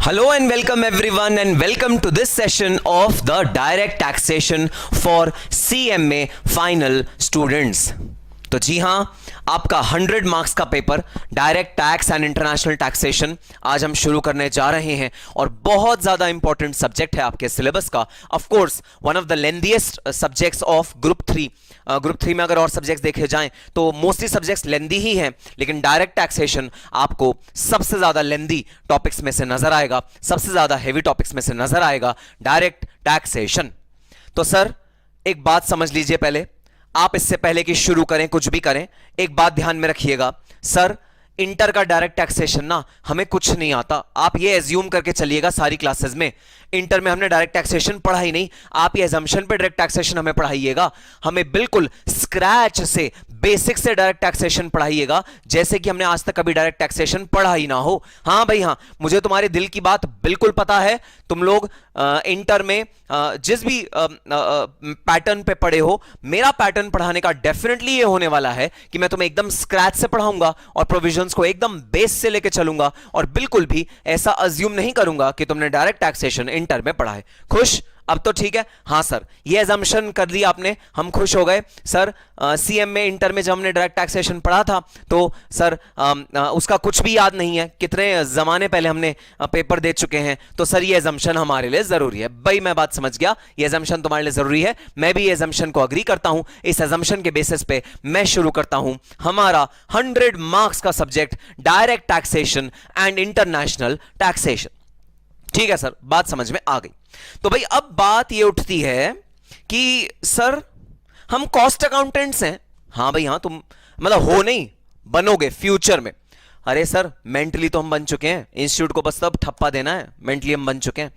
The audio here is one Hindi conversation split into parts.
Hello and welcome everyone and welcome to this session of the direct taxation for CMA final students। तो जी हाँ, आपका 100 मार्क्स का paper direct tax and international taxation आज हम शुरू करने जा रहे हैं और बहुत ज्यादा इंपॉर्टेंट सब्जेक्ट है आपके सिलेबस का। Of course one of the lengthiest subjects of group 3। Group 3 में अगर और सब्जेक्ट्स देखे जाएं तो मोस्टली सब्जेक्ट्स लेंदी ही हैं, लेकिन डायरेक्ट टैक्सेशन आपको सबसे ज्यादा लेंदी टॉपिक्स में से नजर आएगा, सबसे ज्यादा हेवी टॉपिक्स में से नजर आएगा डायरेक्ट टैक्सेशन। तो सर एक बात समझ लीजिए, पहले आप इससे पहले कि शुरू करें कुछ भी करें एक बात ध्यान में रखिएगा। सर इंटर का डायरेक्ट टैक्सेशन ना हमें कुछ नहीं आता, आप ये एज्यूम करके चलिएगा सारी क्लासेस में इंटर में हमने डायरेक्ट टैक्सेशन पढ़ा ही नहीं, आप ये एजम्पशन पे डायरेक्ट टैक्सेशन हमें पढ़ाइएगा, हमें बिल्कुल स्क्रैच से बेसिक से डायरेक्ट टैक्सेशन पढ़ाइएगा जैसे कि हमने आज तक कभी डायरेक्ट टैक्सेशन पढ़ा ही ना हो। हाँ भाई हाँ, मुझे तुम्हारे दिल की बात बिल्कुल पता है, तुम लोग इंटर में जिस भी पैटर्न पे पढ़े हो, मेरा पैटर्न पढ़ाने का डेफिनेटली ये होने वाला है कि मैं तुम्हें एकदम स्क्रैच से पढ़ाऊंगा और प्रोविजंस को एकदम बेस से लेके चलूंगा और बिल्कुल भी ऐसा अज्यूम नहीं करूंगा कि तुमने डायरेक्ट टैक्सेशन इंटर में पढ़ा है। खुश? अब तो ठीक है। हाँ सर, ये एजम्पशन कर दिया आपने, हम खुश हो गए। सर सीएम में इंटर में जब हमने डायरेक्ट टैक्सेशन पढ़ा था तो सर उसका कुछ भी याद नहीं है, कितने जमाने पहले हमने पेपर दे चुके हैं, तो सर ये एजम्पशन हमारे लिए जरूरी है। भाई मैं बात समझ गया, ये एजम्पशन तुम्हारे लिए जरूरी है, मैं भी ये एजम्पशन को अग्री करता हूं। इस एजम्पशन के बेसिस पे मैं शुरू करता हूं हमारा 100 मार्क्स का subject direct taxation and international taxation. ठीक है सर, बात समझ में आ गई। तो भाई अब बात ये उठती है कि सर हम कॉस्ट अकाउंटेंट्स हैं। हाँ भाई हाँ, तुम मतलब हो नहीं, बनोगे फ्यूचर में। अरे सर मेंटली तो हम बन चुके हैं, इंस्टीट्यूट को बस तब ठप्पा देना है, मेंटली हम बन चुके हैं।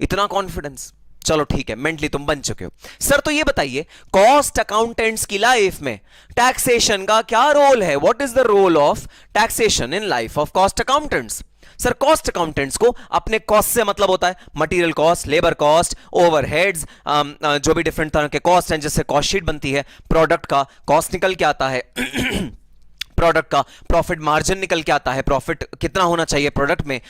इतना कॉन्फिडेंस? चलो ठीक है, मेंटली तुम बन चुके हो। सर तो ये बताइए कॉस्ट अकाउंटेंट्स की लाइफ में टैक्सेशन का क्या रोल है? What is the role of taxation in life of cost accountants? Sir cost accountants को अपने कॉस्ट से मतलब होता है material cost, labour cost, overheads, जो भी डिफरेंट तरह के कॉस्ट हैं जिससे कॉस्ट शीट बनती है, प्रोडक्ट का कॉस्ट निकल के आता है प्रोडक्ट का प्रॉफिट मार्जिन निकल के आता है, प्रॉफिट कितना होना चाहिए प्रोडक्ट में,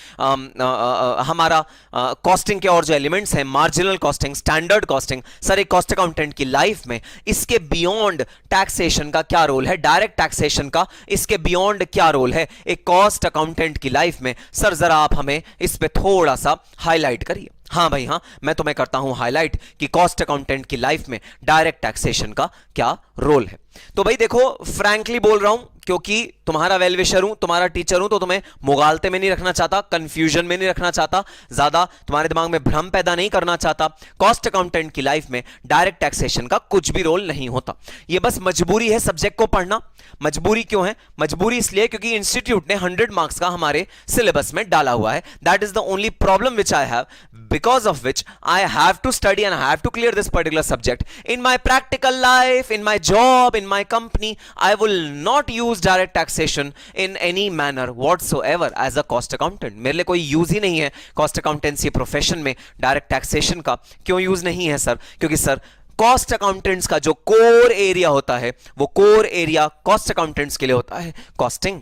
हमारा कॉस्टिंग के और जो एलिमेंट्स हैं, marginal costing, standard costing. Sir एक कॉस्ट अकाउंटेंट की लाइफ में इसके बियॉन्ड टैक्सेशन का क्या रोल है? डायरेक्ट टैक्सेशन का इसके बियॉन्ड क्या रोल है एक कॉस्ट अकाउंटेंट की लाइफ में? सर जरा आप हमें इस पे थोड़ा सा हाईलाइट करिए। हाँ भाई हाँ, मैं तुम्हें करता हूं हाईलाइट कि कॉस्ट अकाउंटेंट की लाइफ में डायरेक्ट टैक्सेशन का क्या रोल है। तो भाई देखो, फ्रैंकली बोल रहा हूं क्योंकि तुम्हारा वेल विशर हूं, तुम्हारा टीचर हूं, तो तुम्हें मुगालते में नहीं रखना चाहता, कंफ्यूजन में नहीं रखना चाहता, ज्यादा तुम्हारे दिमाग में भ्रम पैदा नहीं करना चाहता। कॉस्ट अकाउंटेंट की लाइफ में डायरेक्ट टैक्सेशन का कुछ भी रोल नहीं होता, ये बस मजबूरी है सब्जेक्ट को पढ़ना। मजबूरी क्यों है? मजबूरी इसलिए क्योंकि इंस्टीट्यूट ने 100 मार्क्स का हमारे सिलेबस में डाला हुआ है। That is the only problem which I have, because of which I have to study and I have to clear this particular subject. In my practical life, in my job, in my company, I will not use direct taxation in any manner whatsoever as a cost accountant. मेरे लिए कोई यूज ही नहीं है cost accountancy प्रोफेशन में डायरेक्ट टैक्सेशन का। क्यों यूज नहीं है सर? क्योंकि सर कॉस्ट अकाउंटेंट्स का जो कोर एरिया होता है, वो कोर एरिया कॉस्ट अकाउंटेंट्स के लिए होता है कॉस्टिंग,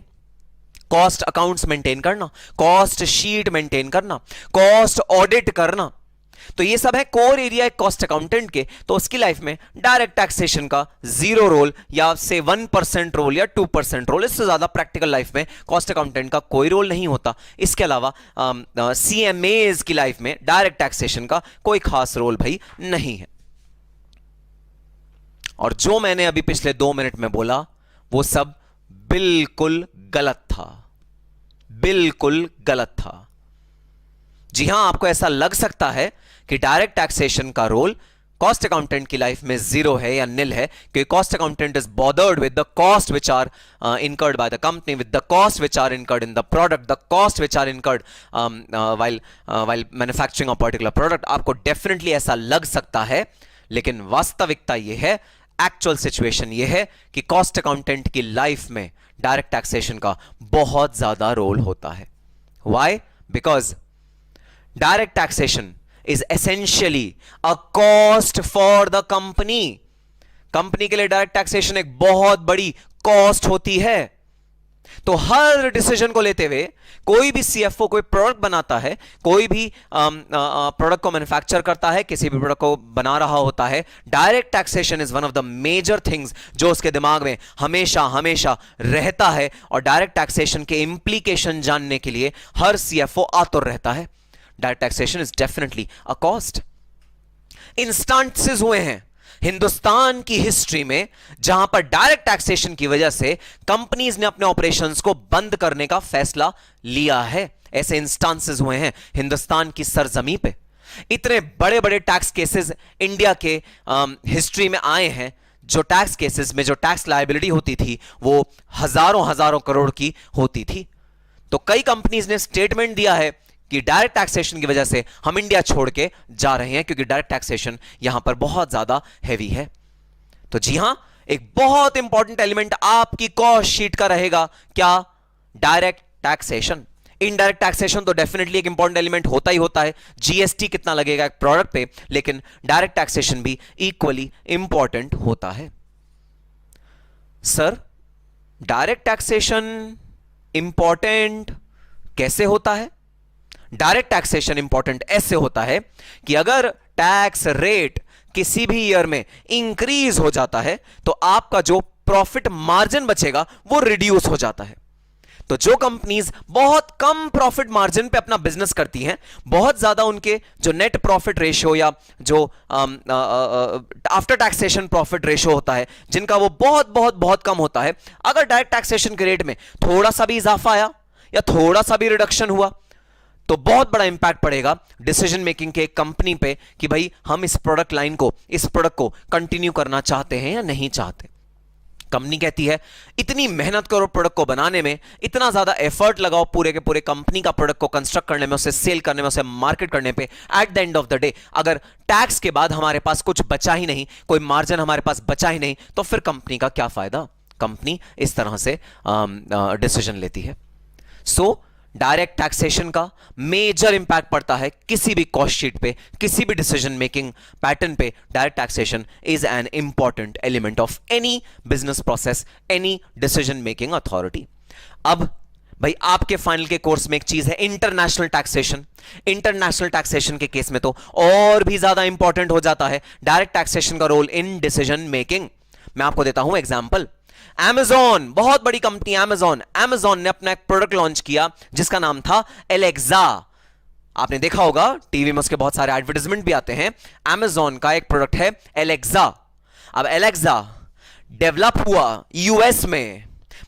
कॉस्ट अकाउंट्स मेंटेन करना, कॉस्ट शीट मेंटेन करना, कॉस्ट ऑडिट करना। तो ये सब है कोर एरिया एक कॉस्ट अकाउंटेंट के। तो उसकी लाइफ में डायरेक्ट टैक्सेशन का 0 रोल या से 1% रोल या 2% रोल, इससे ज्यादा प्रैक्टिकल लाइफ में कॉस्ट अकाउंटेंट का कोई रोल नहीं होता। इसके अलावा सीएमएज की लाइफ में डायरेक्ट टैक्सेशन का कोई खास रोल भाई नहीं है। और जो मैंने अभी पिछले 2 मिनट में बोला वो सब बिल्कुल गलत था, बिल्कुल गलत था। जी हां, आपको ऐसा लग सकता है कि डायरेक्ट टैक्सेशन का रोल कॉस्ट अकाउंटेंट की लाइफ में 0 है या निल है, क्योंकि cost accountant is bothered with the cost which are incurred by the company, with the cost which are incurred in the product, the cost which are incurred while manufacturing a particular product। आपको डेफिनेटली ऐसा लग सकता है, लेकिन वास्तविकता यह है, एक्चुअल सिचुएशन यह है कि कॉस्ट अकाउंटेंट की लाइफ में डायरेक्ट टैक्सेशन का बहुत ज्यादा रोल होता है। Why? Because direct taxation is essentially a cost for the company. Company के लिए डायरेक्ट टैक्सेशन एक बहुत बड़ी कॉस्ट होती है। तो हर डिसीजन को लेते हुए कोई भी सीएफओ कोई प्रोडक्ट बनाता है, कोई भी प्रोडक्ट को मैन्युफैक्चर करता है, किसी भी प्रोडक्ट को बना रहा होता है, direct taxation is one of the major things जो उसके दिमाग में हमेशा हमेशा रहता है। और डायरेक्ट टैक्सेशन के इंप्लीकेशन जानने के लिए हर सीएफओ आतुर रहता है। Direct taxation is definitely a cost. Instances हुए हैं हिंदुस्तान की हिस्ट्री में जहां पर डायरेक्ट टैक्सेशन की वजह से कंपनीज ने अपने ऑपरेशंस को बंद करने का फैसला लिया है। ऐसे इंस्टांसेस हुए हैं हिंदुस्तान की सरजमी पे। इतने बड़े बड़े टैक्स केसेस इंडिया के हिस्ट्री में आए हैं, जो टैक्स केसेस में जो टैक्स लायबिलिटी होती थी वो हजारों हजारों करोड़ की होती थी। तो कई कंपनीज ने स्टेटमेंट दिया है कि डायरेक्ट टैक्सेशन की वजह से हम इंडिया छोड़ के जा रहे हैं, क्योंकि डायरेक्ट टैक्सेशन यहां पर बहुत ज्यादा हैवी है। तो जी हां, एक बहुत इंपॉर्टेंट एलिमेंट आपकी कॉस्ट शीट का रहेगा क्या? Direct taxation. इनडायरेक्ट टैक्सेशन तो डेफिनेटली एक इंपॉर्टेंट एलिमेंट होता ही होता है, जीएसटी कितना लगेगा एक प्रोडक्ट पे, लेकिन डायरेक्ट टैक्सेशन भी इक्वली इंपॉर्टेंट होता है। सर, डायरेक्ट टैक्सेशन इंपॉर्टेंट कैसे होता है? डायरेक्ट टैक्सेशन इंपॉर्टेंट ऐसे होता है कि अगर टैक्स रेट किसी भी ईयर में इंक्रीज हो जाता है तो आपका जो प्रॉफिट मार्जिन बचेगा वो रिड्यूस हो जाता है। तो जो कंपनीज बहुत कम प्रॉफिट मार्जिन पे अपना बिजनेस करती हैं, बहुत ज्यादा उनके जो नेट प्रॉफिट रेशियो या जो आफ्टर टैक्सेशन प्रॉफिट रेशियो होता है, जिनका वो बहुत बहुत बहुत कम होता है, अगर डायरेक्ट टैक्सेशन के रेट में थोड़ा सा भी इजाफा आया या थोड़ा सा भी रिडक्शन हुआ तो बहुत बड़ा इंपैक्ट पड़ेगा डिसीजन मेकिंग के कंपनी पे कि भाई हम इस प्रोडक्ट लाइन को, इस प्रोडक्ट को कंटिन्यू करना चाहते हैं या नहीं चाहते। कंपनी कहती है इतनी मेहनत करो प्रोडक्ट को बनाने में, इतना ज्यादा एफर्ट लगाओ पूरे के पूरे कंपनी का प्रोडक्ट को कंस्ट्रक्ट करने में, उसे सेल करने में, उसे मार्केट करने पे, at the end of the day अगर टैक्स के बाद हमारे पास कुछ बचा ही नहीं, कोई मार्जिन हमारे पास बचा ही नहीं, तो फिर कंपनी का क्या फायदा? कंपनी इस तरह से डिसीजन लेती है। सो डायरेक्ट टैक्सेशन का मेजर इंपैक्ट पड़ता है किसी भी कॉस्ट शीट पे, किसी भी डिसीजन मेकिंग पैटर्न पे। Direct taxation is an important element of any business process, any decision making authority. अब भाई आपके फाइनल के कोर्स में एक चीज है इंटरनेशनल टैक्सेशन। इंटरनेशनल टैक्सेशन के केस में तो और भी ज्यादा इंपॉर्टेंट हो जाता है डायरेक्ट टैक्सेशन का रोल इन डिसीजन मेकिंग। मैं आपको देता हूं एग्जांपल। Amazon, बहुत बड़ी कंपनी Amazon ने अपना एक प्रोडक्ट लॉन्च किया जिसका नाम था एलेक्सा। आपने देखा होगा टीवी में उसके बहुत सारे एडवर्टाइजमेंट भी आते हैं। Amazon का एक प्रोडक्ट है एलेक्सा। अब एलेक्सा डेवलप हुआ यूएस में,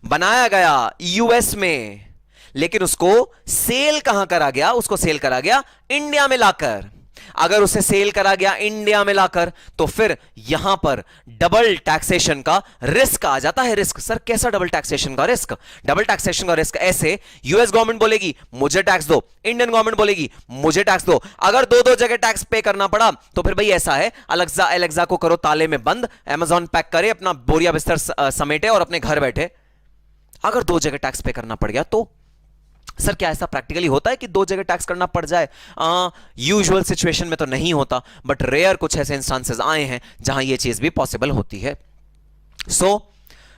बनाया गया यूएस में, लेकिन उसको सेल कहां करा गया? उसको सेल करा गया इंडिया में लाकर। अगर उसे सेल करा गया इंडिया में लाकर तो फिर यहां पर डबल टैक्सेशन का रिस्क आ जाता है। रिस्क सर कैसा डबल टैक्सेशन का रिस्क? डबल टैक्सेशन का रिस्क ऐसे, यूएस गवर्नमेंट बोलेगी मुझे टैक्स दो, इंडियन गवर्नमेंट बोलेगी मुझे टैक्स दो। अगर दो दो जगह टैक्स पे करना पड़ा तो फिर भाई ऐसा है, एलेक्सा को करो ताले में बंद, अमेज़न पैक करे, अपना बोरिया बिस्तर समेटे और अपने घर बैठे। अगर दो जगह टैक्स पे करना पड़ गया तो सर क्या ऐसा प्रैक्टिकली होता है कि दो जगह टैक्स करना पड़ जाए? यूजुअल सिचुएशन में तो नहीं होता, बट रेयर कुछ ऐसे इंस्टांसेस आए हैं जहां यह चीज भी पॉसिबल होती है। सो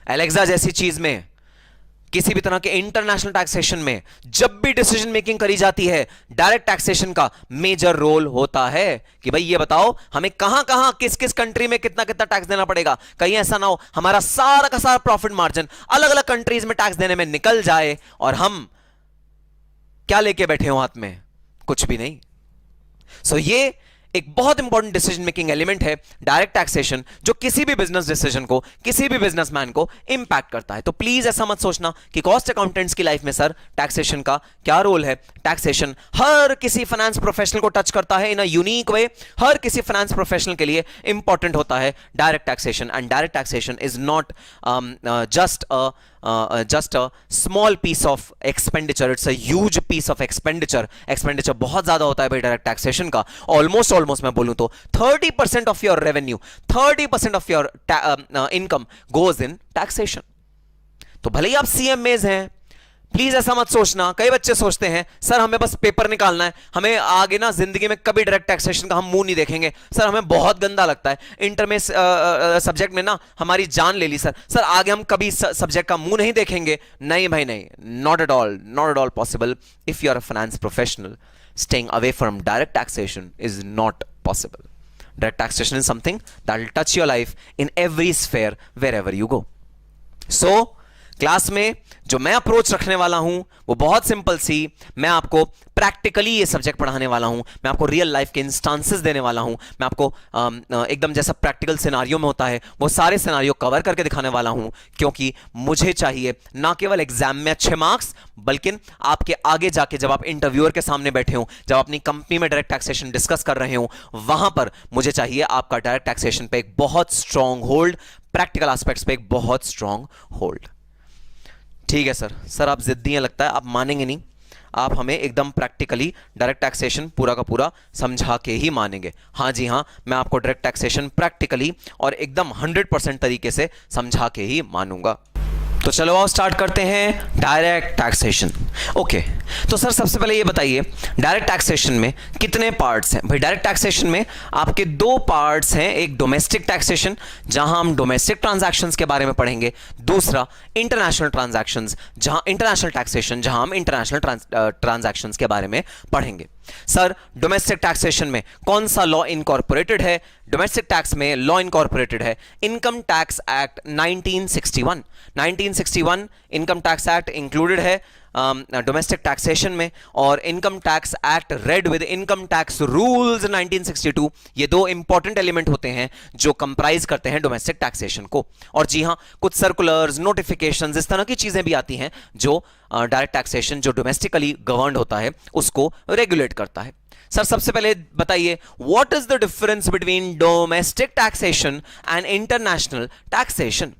एलेक्सा जैसी चीज में, किसी भी तरह के इंटरनेशनल टैक्सेशन में जब भी डिसीजन मेकिंग करी जाती है, डायरेक्ट टैक्सेशन का मेजर रोल होता है कि भाई ये बताओ हमें कहां कहां किस किस कंट्री में कितना कितना टैक्स देना पड़ेगा। कहीं ऐसा ना हो हमारा सारा का सारा प्रॉफिट मार्जिन अलग अलग कंट्रीज में टैक्स देने में निकल जाए और हम क्या लेके बैठे हो हाथ में? कुछ भी नहीं। सो ये एक बहुत इंपॉर्टेंट डिसीजन मेकिंग एलिमेंट है डायरेक्ट टैक्सेशन, जो किसी भी बिजनेस डिसीजन को, किसी भी बिजनेसमैन को इंपैक्ट करता है। तो प्लीज ऐसा मत सोचना कि कॉस्ट अकाउंटेंट्स की लाइफ में सर टैक्सेशन का क्या रोल है। टैक्सेशन हर किसी फाइनेंस प्रोफेशनल को टच करता है इन अ यूनिक वे। हर किसी फाइनेंस प्रोफेशनल के लिए इंपॉर्टेंट होता है direct taxation, and direct taxation is not just a small piece of expenditure, it's a huge piece of expenditure बहुत ज्यादा होता है भाई डायरेक्ट टैक्सेशन का। ऑलमोस्ट मैं बोलूं तो 30% of your revenue, 30% of your income goes in taxation. तो भले ही आप सीएमएज हैं, प्लीज ऐसा मत सोचना, कई बच्चे सोचते हैं सर हमें बस पेपर निकालना है, हमें आगे ना जिंदगी में कभी डायरेक्ट टैक्सेशन का हम मुंह नहीं देखेंगे, सर हमें बहुत गंदा लगता है, इंटर में सब्जेक्ट में ना हमारी जान ले ली, सर आगे हम कभी सब्जेक्ट का मुंह नहीं देखेंगे। नहीं भाई नहीं, not at all, not at all possible. If you are a finance professional, staying away from direct taxation is not possible. Direct taxation is something that will touch your life in every sphere wherever you go. So class में जो मैं अप्रोच रखने वाला हूं वो बहुत सिंपल सी, मैं आपको प्रैक्टिकली ये सब्जेक्ट पढ़ाने वाला हूं, मैं आपको रियल लाइफ के इंस्टांसेस देने वाला हूं, मैं आपको एकदम जैसा प्रैक्टिकल सिनारियो में होता है वो सारे सिनारियो कवर करके दिखाने वाला हूं, क्योंकि मुझे चाहिए ना केवल एग्जाम में अच्छे मार्क्स, बल्कि आपके आगे जाके जब आप इंटरव्यूअर के सामने बैठे हो, जब अपनी कंपनी में डायरेक्ट टैक्सेशन डिस्कस कर रहे हो, वहां पर मुझे चाहिए आपका डायरेक्ट टैक्सेशन पे एक बहुत स्ट्रांग होल्ड, प्रैक्टिकल एस्पेक्ट्स पे एक बहुत स्ट्रांग होल्ड। ठीक है सर आप जिद्दी हैं लगता है, आप मानेंगे नहीं, आप हमें एकदम प्रैक्टिकली डायरेक्ट टैक्सेशन पूरा का पूरा समझा के ही मानेंगे। हाँ जी हाँ, मैं आपको डायरेक्ट टैक्सेशन प्रैक्टिकली और एकदम 100% तरीके से समझा के ही मानूंगा। तो चलो आओ स्टार्ट करते हैं डायरेक्ट टैक्सेशन। ओके, तो सर सबसे पहले ये बताइए डायरेक्ट टैक्सेशन में कितने पार्ट्स हैं? भाई डायरेक्ट टैक्सेशन में आपके दो पार्ट्स हैं, एक डोमेस्टिक टैक्सेशन जहां हम डोमेस्टिक ट्रांजैक्शंस के बारे में पढ़ेंगे, दूसरा इंटरनेशनल ट्रांजैक्शंस जहां इंटरनेशनल टैक्सेशन जहां हम इंटरनेशनल ट्रांजैक्शंस के बारे में पढ़ेंगे। सर डोमेस्टिक टैक्सेशन में कौन सा लॉ इनकॉर्पोरेटेड है? डोमेस्टिक टैक्स में लॉ इनकॉर्पोरेटेड है income tax act 1961। 1961 income tax act included है डोमेस्टिक टैक्सेशन में, और income tax act read with income tax rules 1962, ये दो इंपॉर्टेंट एलिमेंट होते हैं जो कंप्राइज करते हैं डोमेस्टिक टैक्सेशन को। और जी हां, कुछ सर्कुलर्स, नोटिफिकेशंस, इस तरह की चीजें भी आती हैं जो डायरेक्ट टैक्सेशन जो डोमेस्टिकली गवर्नड होता है उसको रेगुलेट करता है। सर सबसे पहले बताइए what is the difference between domestic taxation and international taxation?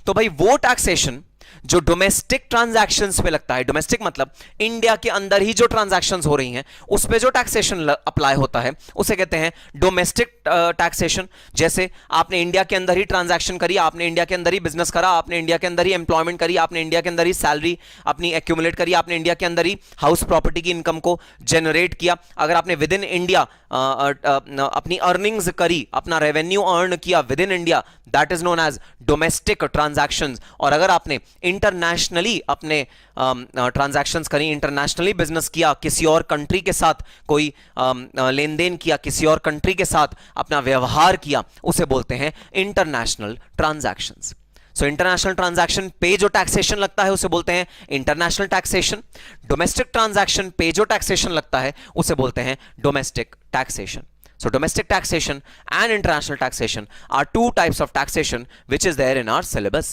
तो भाई वो टैक्सेशन जो डोमेस्टिक ट्रांजैक्शंस पे लगता है, डोमेस्टिक मतलब इंडिया के अंदर ही जो ट्रांजैक्शंस हो रही हैं उस पे जो टैक्सेशन अप्लाई होता है उसे कहते हैं डोमेस्टिक टैक्सेशन। जैसे आपने इंडिया के अंदर ही ट्रांजैक्शन करी, आपने इंडिया के अंदर ही बिजनेस करा, आपने इंडिया के अंदर ही एम्प्लॉयमेंट करी, आपने इंडिया के अंदर ही सैलरी अपनी एक्यूमुलेट करी, आपने इंडिया के अंदर ही हाउस प्रॉपर्टी की इनकम को जनरेट किया। अगर आपने विद इन इंडिया अपनी अर्निंग्स करी, अपना रेवेन्यू अर्न किया within India, that is known as domestic transactions. और अगर आपने इंटरनेशनली अपने ट्रांजैक्शंस करी, इंटरनेशनली बिजनेस किया, किसी और कंट्री के साथ कोई लेन देन किया, किसी और कंट्री के साथ अपना व्यवहार किया, उसे बोलते हैं international transactions. So international transaction पे जो टैक्सेशन लगता है उसे बोलते हैं इंटरनेशनल टैक्सेशन। डोमेस्टिक ट्रांजैक्शन पे जो टैक्सेशन लगता है उसे बोलते हैं domestic taxation. So domestic taxation and international taxation are two types of taxation which is there in our syllabus.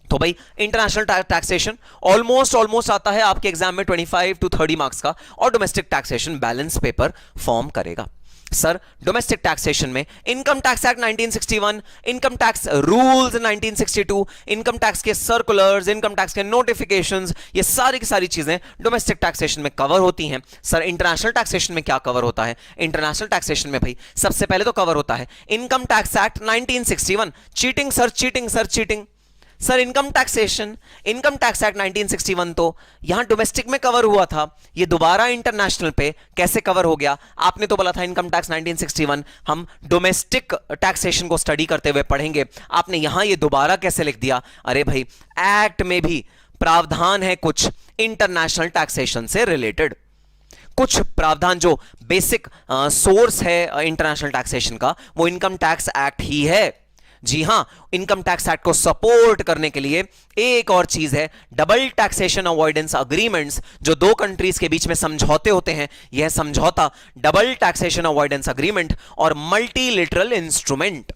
तो भाई इंटरनेशनल टैक्सेशन ऑलमोस्ट आता है आपके एग्जाम में 25 to 30 मार्क्स का, और domestic taxation balance paper form करेगा। सर डोमेस्टिक टैक्सेशन में income tax act 1961, income tax rules 1962, income tax के सर्कुलर्स, इनकम टैक्स के नोटिफिकेशंस, ये सारी की सारी चीजें डोमेस्टिक टैक्सेशन में कवर होती हैं। सर इंटरनेशनल टैक्सेशन में क्या कवर होता है? इंटरनेशनल टैक्सेशन में भाई सबसे पहले तो कवर होता है income tax act 1961। Cheating sir, cheating sir, cheating sir, income taxation, income tax act 1961 तो यहां डोमेस्टिक में कवर हुआ था, ये दोबारा इंटरनेशनल पे कैसे कवर हो गया? आपने तो बोला था इनकम टैक्स 1961 हम डोमेस्टिक टैक्सेशन को स्टडी करते हुए पढ़ेंगे, आपने यहां ये दोबारा कैसे लिख दिया? अरे भाई एक्ट में भी प्रावधान है कुछ इंटरनेशनल टैक्सेशन से रिलेटेड, कुछ प्रावधान जो बेसिक सोर्स है इंटरनेशनल टैक्सेशन का वो इनकम टैक्स एक्ट ही है। जी हां, इनकम टैक्स एक्ट को सपोर्ट करने के लिए एक और चीज है डबल टैक्सेशन अवॉइडेंस अग्रीमेंट्स, जो दो कंट्रीज के बीच में समझौते होते हैं। यह समझौता डबल टैक्सेशन अवॉइडेंस अग्रीमेंट और मल्टीलेटरल इंस्ट्रूमेंट,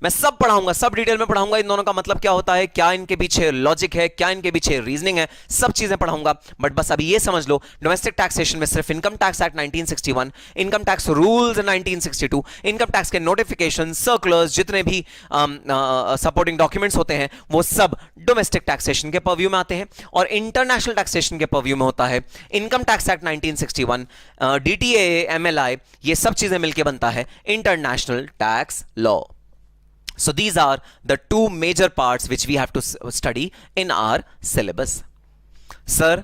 मैं सब पढ़ाऊंगा, सब डिटेल में पढ़ाऊंगा इन दोनों का मतलब क्या होता है, क्या इनके पीछे लॉजिक है, क्या इनके पीछे रीजनिंग है, सब चीजें पढ़ाऊंगा। बट बस अभी ये समझ लो डोमेस्टिक टैक्सेशन में सिर्फ income tax act 1961, income tax rules 1962, income tax के नोटिफिकेशन, सर्कुलर्स, जितने भी सपोर्टिंग डॉक्यूमेंट्स होते हैं वो सब डोमेस्टिक टैक्सेशन के पर्व्यू में आते हैं। और इंटरनेशनल टैक्सेशन के पर्व्यू में होता है income tax act 1961, DTA, MLI, ये सब चीजें मिलकर बनता है international tax law. So these are the two major parts which we have to study in our syllabus. Sir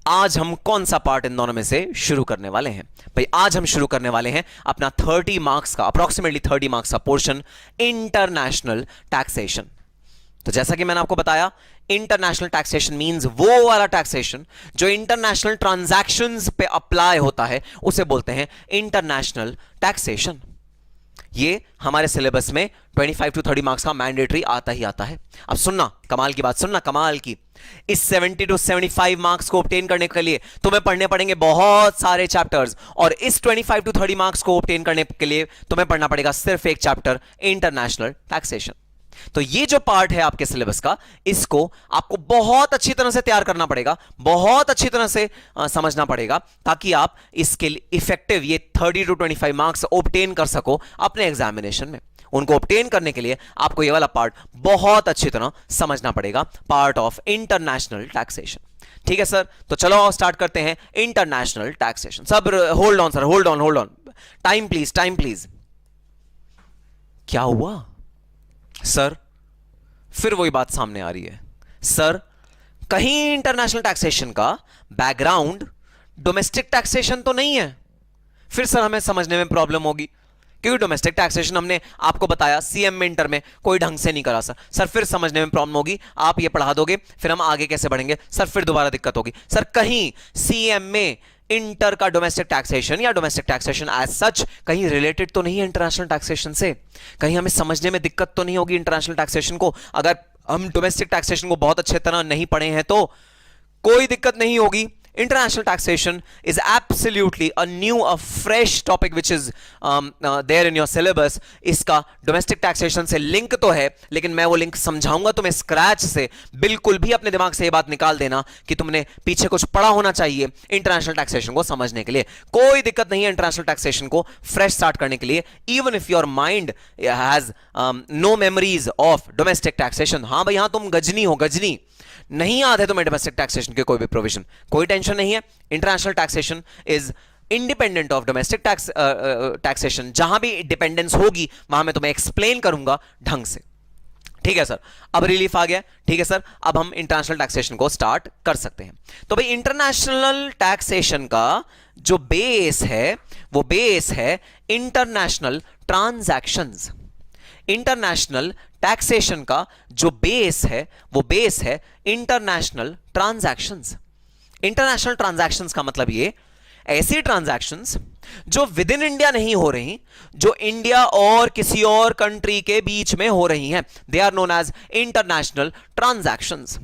आज हम कौन सा पार्ट इन दोनों में से शुरू करने वाले हैं? भाई आज हम शुरू करने वाले हैं अपना 30 मार्क्स का, अप्रोक्सीमेटली 30 मार्क्स का पोर्शन, इंटरनेशनल टैक्सेशन। तो जैसा कि मैंने आपको बताया, इंटरनेशनल टैक्सेशन मींस वो वाला टैक्सेशन जो इंटरनेशनल ट्रांजैक्शंस पे अप्लाई होता है, उसे बोलते हैं इंटरनेशनल टैक्सेशन। ये हमारे सिलेबस में 25 to 30 मार्क्स का मैंडेटरी आता ही आता है। अब सुनना कमाल की बात, सुनना कमाल की, इस 70 to 75 मार्क्स को ऑब्टेन करने के लिए तुम्हें पढ़ने पड़ेंगे बहुत सारे चैप्टर्स, और इस 25 to 30 मार्क्स को ऑब्टेन करने के लिए तुम्हें पढ़ना पड़ेगा सिर्फ एक चैप्टर, इंटरनेशनल टैक्सेशन। तो ये जो पार्ट है आपके सिलेबस का, इसको आपको बहुत अच्छी तरह से तैयार करना पड़ेगा, बहुत अच्छी तरह से समझना पड़ेगा, ताकि आप इसके इफेक्टिव ये 30 to 25 मार्क्स ऑब्टेन कर सको अपने एग्जामिनेशन में। उनको ऑब्टेन करने के लिए आपको ये वाला पार्ट बहुत अच्छी तरह समझना पड़ेगा, पार्ट ऑफ इंटरनेशनल टैक्सेशन। ठीक है सर, तो चलो स्टार्ट करते हैं इंटरनेशनल टैक्सेशन। सब hold on sir, hold on, time please. क्या हुआ सर? फिर वही बात सामने आ रही है सर, कहीं इंटरनेशनल टैक्सेशन का बैकग्राउंड डोमेस्टिक टैक्सेशन तो नहीं है। फिर सर हमें समझने में प्रॉब्लम होगी, क्योंकि डोमेस्टिक टैक्सेशन हमने आपको बताया सीएम में इंटर में कोई ढंग से नहीं करा सर फिर समझने में प्रॉब्लम होगी, आप ये पढ़ा दोगे फिर हम आगे कैसे बढ़ेंगे सर, फिर दोबारा दिक्कत होगी सर। कहीं सीएम में इंटर का डोमेस्टिक टैक्सेशन या डोमेस्टिक टैक्सेशन एज सच कहीं रिलेटेड तो नहीं है इंटरनेशनल टैक्सेशन से? कहीं हमें समझने में दिक्कत तो नहीं होगी इंटरनेशनल टैक्सेशन को? अगर हम डोमेस्टिक टैक्सेशन को बहुत अच्छे तरह नहीं पढ़े हैं तो कोई दिक्कत नहीं होगी। International taxation is absolutely a new, a fresh topic which is there in your syllabus. इसका domestic taxation से लिंक तो है, लेकिन मैं वो लिंक समझाऊंगा तुम्हें स्क्रैच से। बिल्कुल भी अपने दिमाग से ये बात निकाल देना कि तुमने पीछे कुछ पढ़ा होना चाहिए इंटरनेशनल टैक्सेशन को समझने के लिए। कोई दिक्कत नहीं है इंटरनेशनल टैक्सेशन को फ्रेश स्टार्ट करने के लिए, even if your mind has no memories of domestic taxation. हाँ भाई हाँ, तुम गजनी हो, गजनी नहीं याद है तुम्हें डोमेस्टिक टैक्सेशन के कोई भी प्रोविजन, कोई टेंशन नहीं है। International taxation is independent of domestic taxation. जहां भी डिपेंडेंस होगी वहां मैं तुम्हें एक्सप्लेन करूंगा ढंग से। ठीक है सर, अब रिलीफ आ गया। ठीक है सर, अब हम इंटरनेशनल टैक्सेशन को स्टार्ट कर सकते हैं। तो भाई इंटरनेशनल टैक्सेशन का जो बेस है वो बेस है इंटरनेशनल ट्रांजैक्शंस। इंटरनेशनल टैक्सेशन का जो बेस है वो बेस है इंटरनेशनल ट्रांजैक्शंस। इंटरनेशनल ट्रांजैक्शंस का मतलब ये ऐसी ट्रांजैक्शंस जो विद इन इंडिया नहीं हो रही, जो इंडिया और किसी और कंट्री के बीच में हो रही हैं, they are known as international transactions.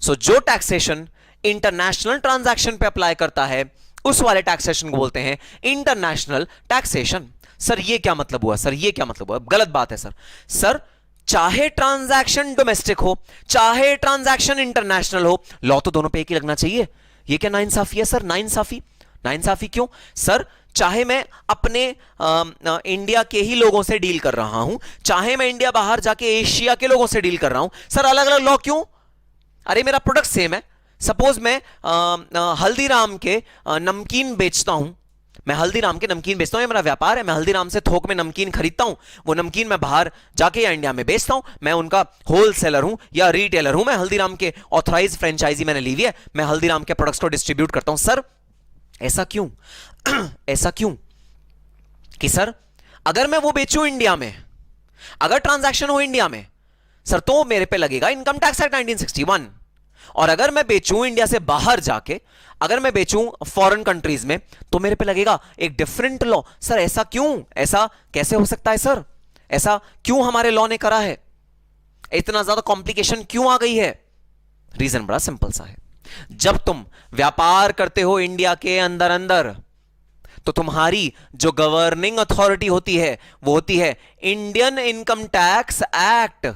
So जो टैक्सेशन इंटरनेशनल ट्रांजैक्शन पे अप्लाई करता है उस वाले टैक्सेशन को बोलते हैं इंटरनेशनल टैक्सेशन। सर ये क्या मतलब हुआ? सर ये क्या मतलब हुआ? गलत बात है सर चाहे ट्रांजैक्शन डोमेस्टिक हो चाहे ट्रांजैक्शन इंटरनेशनल हो, लॉ तो दोनों पे एक ही लगना चाहिए। ये क्या नाइंसाफी है सर? नाइंसाफी क्यों सर? चाहे मैं अपने इंडिया के ही लोगों से डील कर रहा हूं, चाहे मैं इंडिया बाहर जाके एशिया के लोगों से डील कर रहा हूं, सर अलग अलग लॉ क्यों? अरे मेरा प्रोडक्ट सेम है। सपोज मैं हल्दीराम के नमकीन बेचता हूं, मैं हल्दीराम के नमकीन बेचता हूं, ये मेरा व्यापार है। मैं हल्दीराम से थोक में नमकीन खरीदता हूं, वो नमकीन मैं बाहर जाके या इंडिया में बेचता हूं। मैं उनका होलसेलर हूं या रिटेलर हूं। मैं हल्दीराम के ऑथराइज्ड फ्रेंचाइजी मैंने ली हुई है, मैं हल्दीराम के प्रोडक्ट्स को डिस्ट्रीब्यूट करता हूं। सर ऐसा क्यों? ऐसा क्यों कि सर अगर मैं वो बेचूं इंडिया में, अगर ट्रांजैक्शन हो इंडिया में सर, तो मेरे पे लगेगा इनकम टैक्स एक्ट 1961। और अगर मैं बेचूं इंडिया से बाहर जाके, अगर मैं बेचूं फॉरेन कंट्रीज में, तो मेरे पे लगेगा एक डिफरेंट लॉ। सर ऐसा क्यों? ऐसा कैसे हो सकता है सर? ऐसा क्यों हमारे लॉ ने करा है? इतना ज्यादा कॉम्प्लिकेशन क्यों आ गई है? रीजन बड़ा सिंपल सा है। जब तुम व्यापार करते हो इंडिया के अंदर अंदर, तो तुम्हारी जो गवर्निंग अथॉरिटी होती है वो होती है Indian income tax act.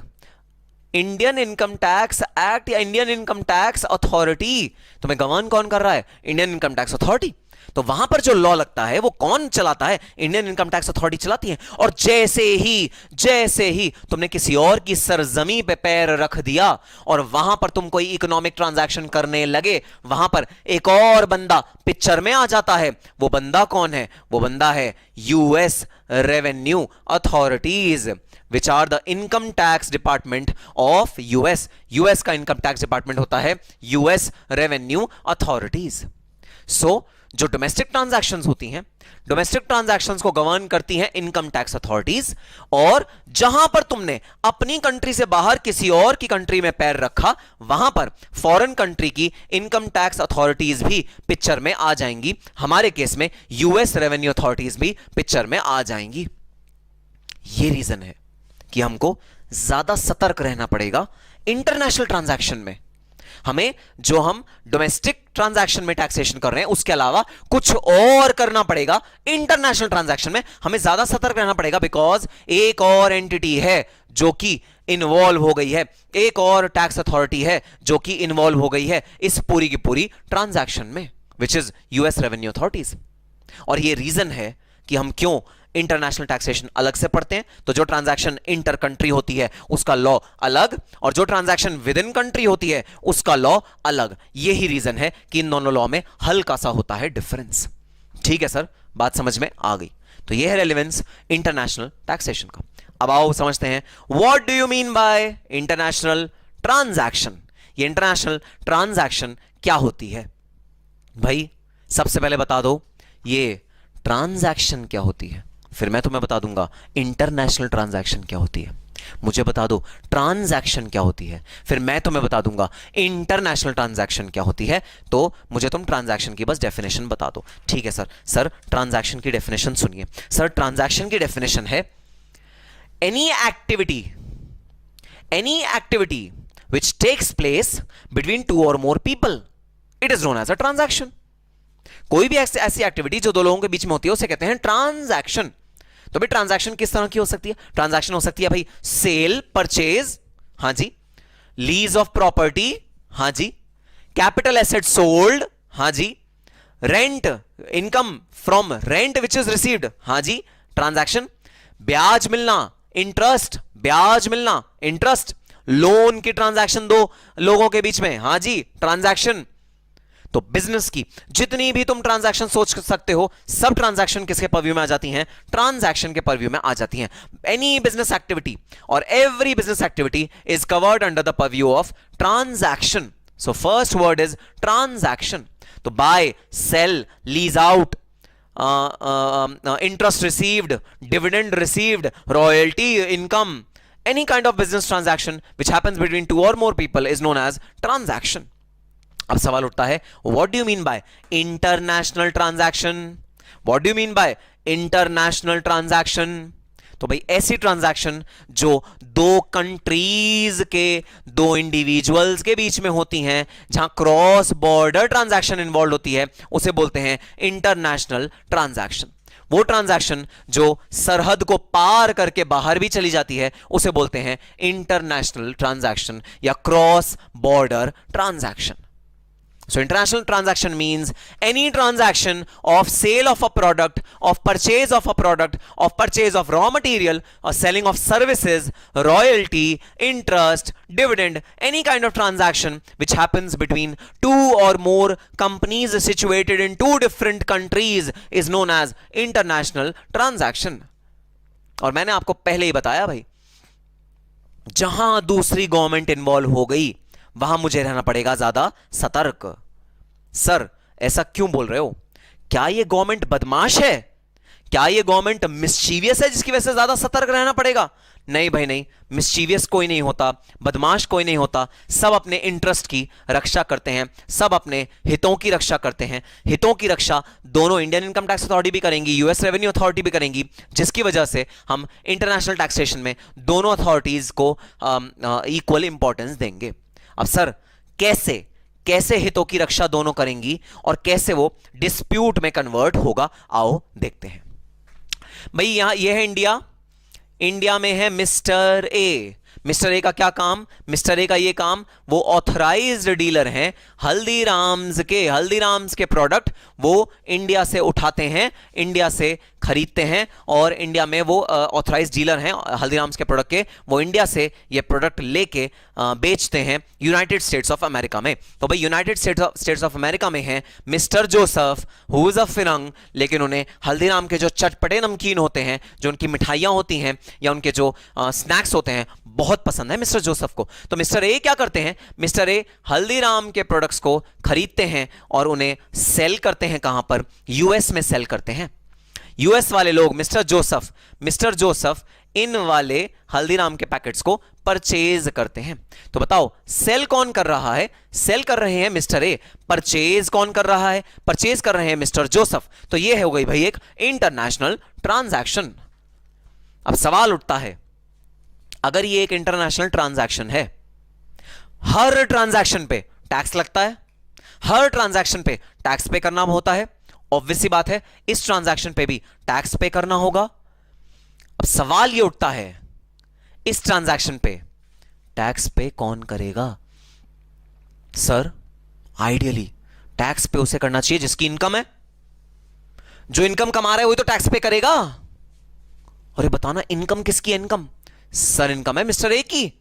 Indian income tax act या इंडियन इनकम टैक्स अथॉरिटी। तुम्हें गवर्न कौन कर रहा है? Indian income tax authority. तो वहां पर जो लॉ लगता है वो कौन चलाता है? इंडियन इनकम टैक्स अथॉरिटी चलाती है। और जैसे ही तुमने किसी और की सरजमी पे पैर रख दिया और वहां पर तुम कोई इकोनॉमिक ट्रांजैक्शन करने लगे, वहां पर एक और बंदा पिक्चर में आ जाता है। वो बंदा कौन है? वो बंदा है US revenue authorities, which are the income tax department of US. US का इनकम टैक्स डिपार्टमेंट होता है यूएस रेवेन्यू अथॉरिटीज। सो जो डोमेस्टिक ट्रांजैक्शंस होती हैं, डोमेस्टिक ट्रांजैक्शंस को गवर्न करती हैं इनकम टैक्स अथॉरिटीज। और जहां पर तुमने अपनी कंट्री से बाहर किसी और की कंट्री में पैर रखा, वहां पर फॉरेन कंट्री की इनकम टैक्स अथॉरिटीज भी पिक्चर में आ जाएंगी। हमारे केस में यूएस रेवेन्यू अथॉरिटीज भी पिक्चर में आ जाएंगी। यह रीजन है कि हमको ज्यादा सतर्क रहना पड़ेगा इंटरनेशनल ट्रांजैक्शन में। हमें जो हम डोमेस्टिक ट्रांजैक्शन में टैक्सेशन कर रहे हैं उसके अलावा कुछ और करना पड़ेगा इंटरनेशनल ट्रांजैक्शन में। हमें ज्यादा सतर्क रहना पड़ेगा, बिकॉज एक और एंटिटी है जो कि इन्वॉल्व हो गई है, एक और टैक्स अथॉरिटी है जो कि इन्वॉल्व हो गई है इस पूरी की पूरी ट्रांजैक्शन में, which is US revenue authorities. और यह रीजन है कि हम क्यों इंटरनेशनल टैक्सेशन अलग से पढ़ते हैं। तो जो ट्रांजैक्शन इंटर कंट्री होती है उसका लॉ अलग, और जो ट्रांजैक्शन विद इन कंट्री होती है उसका लॉ अलग। यही रीजन है कि इन दोनों लॉ में हल्का सा होता है डिफरेंस। ठीक है सर, बात समझ में आ गई। तो यह है रेलेवेंस इंटरनेशनल टैक्सेशन का। अब आओ समझते हैं what do you mean by international transaction. ये इंटरनेशनल ट्रांजैक्शन क्या होती है? भाई सबसे पहले बता दो ये ट्रांजैक्शन क्या होती है, फिर मैं तुम्हें बता दूंगा इंटरनेशनल ट्रांजैक्शन क्या होती है। मुझे बता दो ट्रांजैक्शन क्या होती है, फिर मैं तुम्हें बता दूंगा इंटरनेशनल ट्रांजैक्शन क्या होती है। तो मुझे तुम ट्रांजैक्शन की बस डेफिनेशन बता दो। ठीक है सर। सर ट्रांजैक्शन की डेफिनेशन सुनिए। सर ट्रांजैक्शन की डेफिनेशन है any activity which takes place between two or more people, it is known as a transaction. कोई भी ऐसी एक्टिविटी जो दो लोगों के बीच में होती है उसे कहते हैं ट्रांजैक्शन। तो भाई ट्रांजैक्शन किस तरह की हो सकती है? ट्रांजैक्शन हो सकती है भाई सेल परचेज, हां जी, लीज ऑफ प्रॉपर्टी, हां जी, कैपिटल एसेट सोल्ड, हां जी, rent income from rent which is received, हां जी, ट्रांजैक्शन, ब्याज मिलना, इंटरेस्ट, लोन की ट्रांजैक्शन दो लोगों के बीच में, हां जी, ट्रांजैक्शन। तो बिजनेस की जितनी भी तुम ट्रांजैक्शन सोच सकते हो सब ट्रांजैक्शन किसके परव्यू में आ जाती हैं? ट्रांजैक्शन के परव्यू में आ जाती हैं। Any business activity or every business activity is covered under the purview of transaction. So first word is transaction. तो buy, sell, lease out, interest received, dividend received, royalty income, any kind of business transaction which happens between two or more people is known as transaction. अब सवाल उठता है what do you mean by international transaction? What do you mean by international transaction? तो भाई ऐसी ट्रांजैक्शन जो दो कंट्रीज के दो इंडिविजुअल्स के बीच में होती हैं, जहां क्रॉस बॉर्डर ट्रांजैक्शन इन्वॉल्व होती है, उसे बोलते हैं इंटरनेशनल ट्रांजैक्शन। वो ट्रांजैक्शन जो सरहद को पार करके बाहर भी चली जाती है उसे बोलते हैं इंटरनेशनल ट्रांजैक्शन या cross border transaction. So international transaction means any transaction of sale of a product, of purchase of a product, of purchase of raw material, or selling of services, royalty, interest, dividend, any kind of transaction which happens between two or more companies situated in two different countries is known as international transaction. और मैंने आपको पहले ही बताया भाई, जहां दूसरी गवर्नमेंट इन्वॉल्व हो गई वहां मुझे रहना पड़ेगा ज्यादा सतर्क। सर ऐसा क्यों बोल रहे हो? क्या यह गवर्नमेंट बदमाश है? क्या यह गवर्नमेंट मिस्चीवियस है जिसकी वजह से ज्यादा सतर्क रहना पड़ेगा? नहीं भाई नहीं, मिस्चीवियस कोई नहीं होता, बदमाश कोई नहीं होता। सब अपने इंटरेस्ट की रक्षा करते हैं, सब अपने हितों की रक्षा करते हैं। हितों की रक्षा दोनों इंडियन इनकम टैक्स अथॉरिटी भी करेंगी, यूएस रेवेन्यू अथॉरिटी भी करेंगी, जिसकी वजह से हम इंटरनेशनल टैक्सेशन में दोनों अथॉरिटीज को इक्वल इंपॉर्टेंस देंगे। अब सर कैसे हितों की रक्षा दोनों करेंगी और कैसे वो डिस्प्यूट में कन्वर्ट होगा, आओ देखते हैं। भाई यहां यह है इंडिया में है मिस्टर ए। मिस्टर ए का क्या काम? मिस्टर ए का ये काम, वो ऑथराइज्ड डीलर हैं हल्दीराम्स के प्रोडक्ट वो इंडिया से उठाते हैं, इंडिया से खरीदते हैं और इंडिया में वो ऑथराइज्ड डीलर हैं हल्दीराम्स के प्रोडक्ट के, वो इंडिया से ये प्रोडक्ट लेके बेचते हैं यूनाइटेड स्टेट्स ऑफ अमेरिका में। तो भाई यूनाइटेड स्टेट्स ऑफ अमेरिका में है mister Joseph, who is a फिरंग, लेकिन उन्हें हल्दीराम के जो चटपटे नमकीन होते हैं, जो उनकी मिठाइयां होती हैं या उनके जो स्नैक्स होते हैं, बहुत पसंद है मिस्टर जोसेफ को। तो मिस्टर ए क्या करते हैं? मिस्टर ए हल्दीराम के प्रोडक्ट्स को खरीदते हैं और उन्हें सेल करते हैं। कहां पर? यूएस में सेल करते हैं। यूएस वाले लोग मिस्टर जोसेफ इन वाले हल्दीराम के पैकेट्स को परचेज करते हैं। तो बताओ सेल कौन कर रहा है? सेल कर रहे हैं मिस्टर ए। परचेज कौन कर रहा है? परचेज कर रहे हैं मिस्टर जोसेफ। तो यह हो गई भाई एक इंटरनेशनल ट्रांजैक्शन। अब सवाल उठता है, अगर ये एक इंटरनेशनल ट्रांजैक्शन है, हर ट्रांजैक्शन पे टैक्स लगता है, हर ट्रांजैक्शन पे टैक्स पे करना होता है, ऑब्वियस सी बात है इस ट्रांजैक्शन पे भी टैक्स पे करना होगा। अब सवाल ये उठता है, इस ट्रांजैक्शन पे टैक्स पे कौन करेगा? सर आइडियली टैक्स पे उसे करना चाहिए जिसकी इनकम है। जो इनकम कमा रहा है वही तो टैक्स पे करेगा। और ये बताना इनकम किसकी है? इनकम सर इनकम है मिस्टर ए की।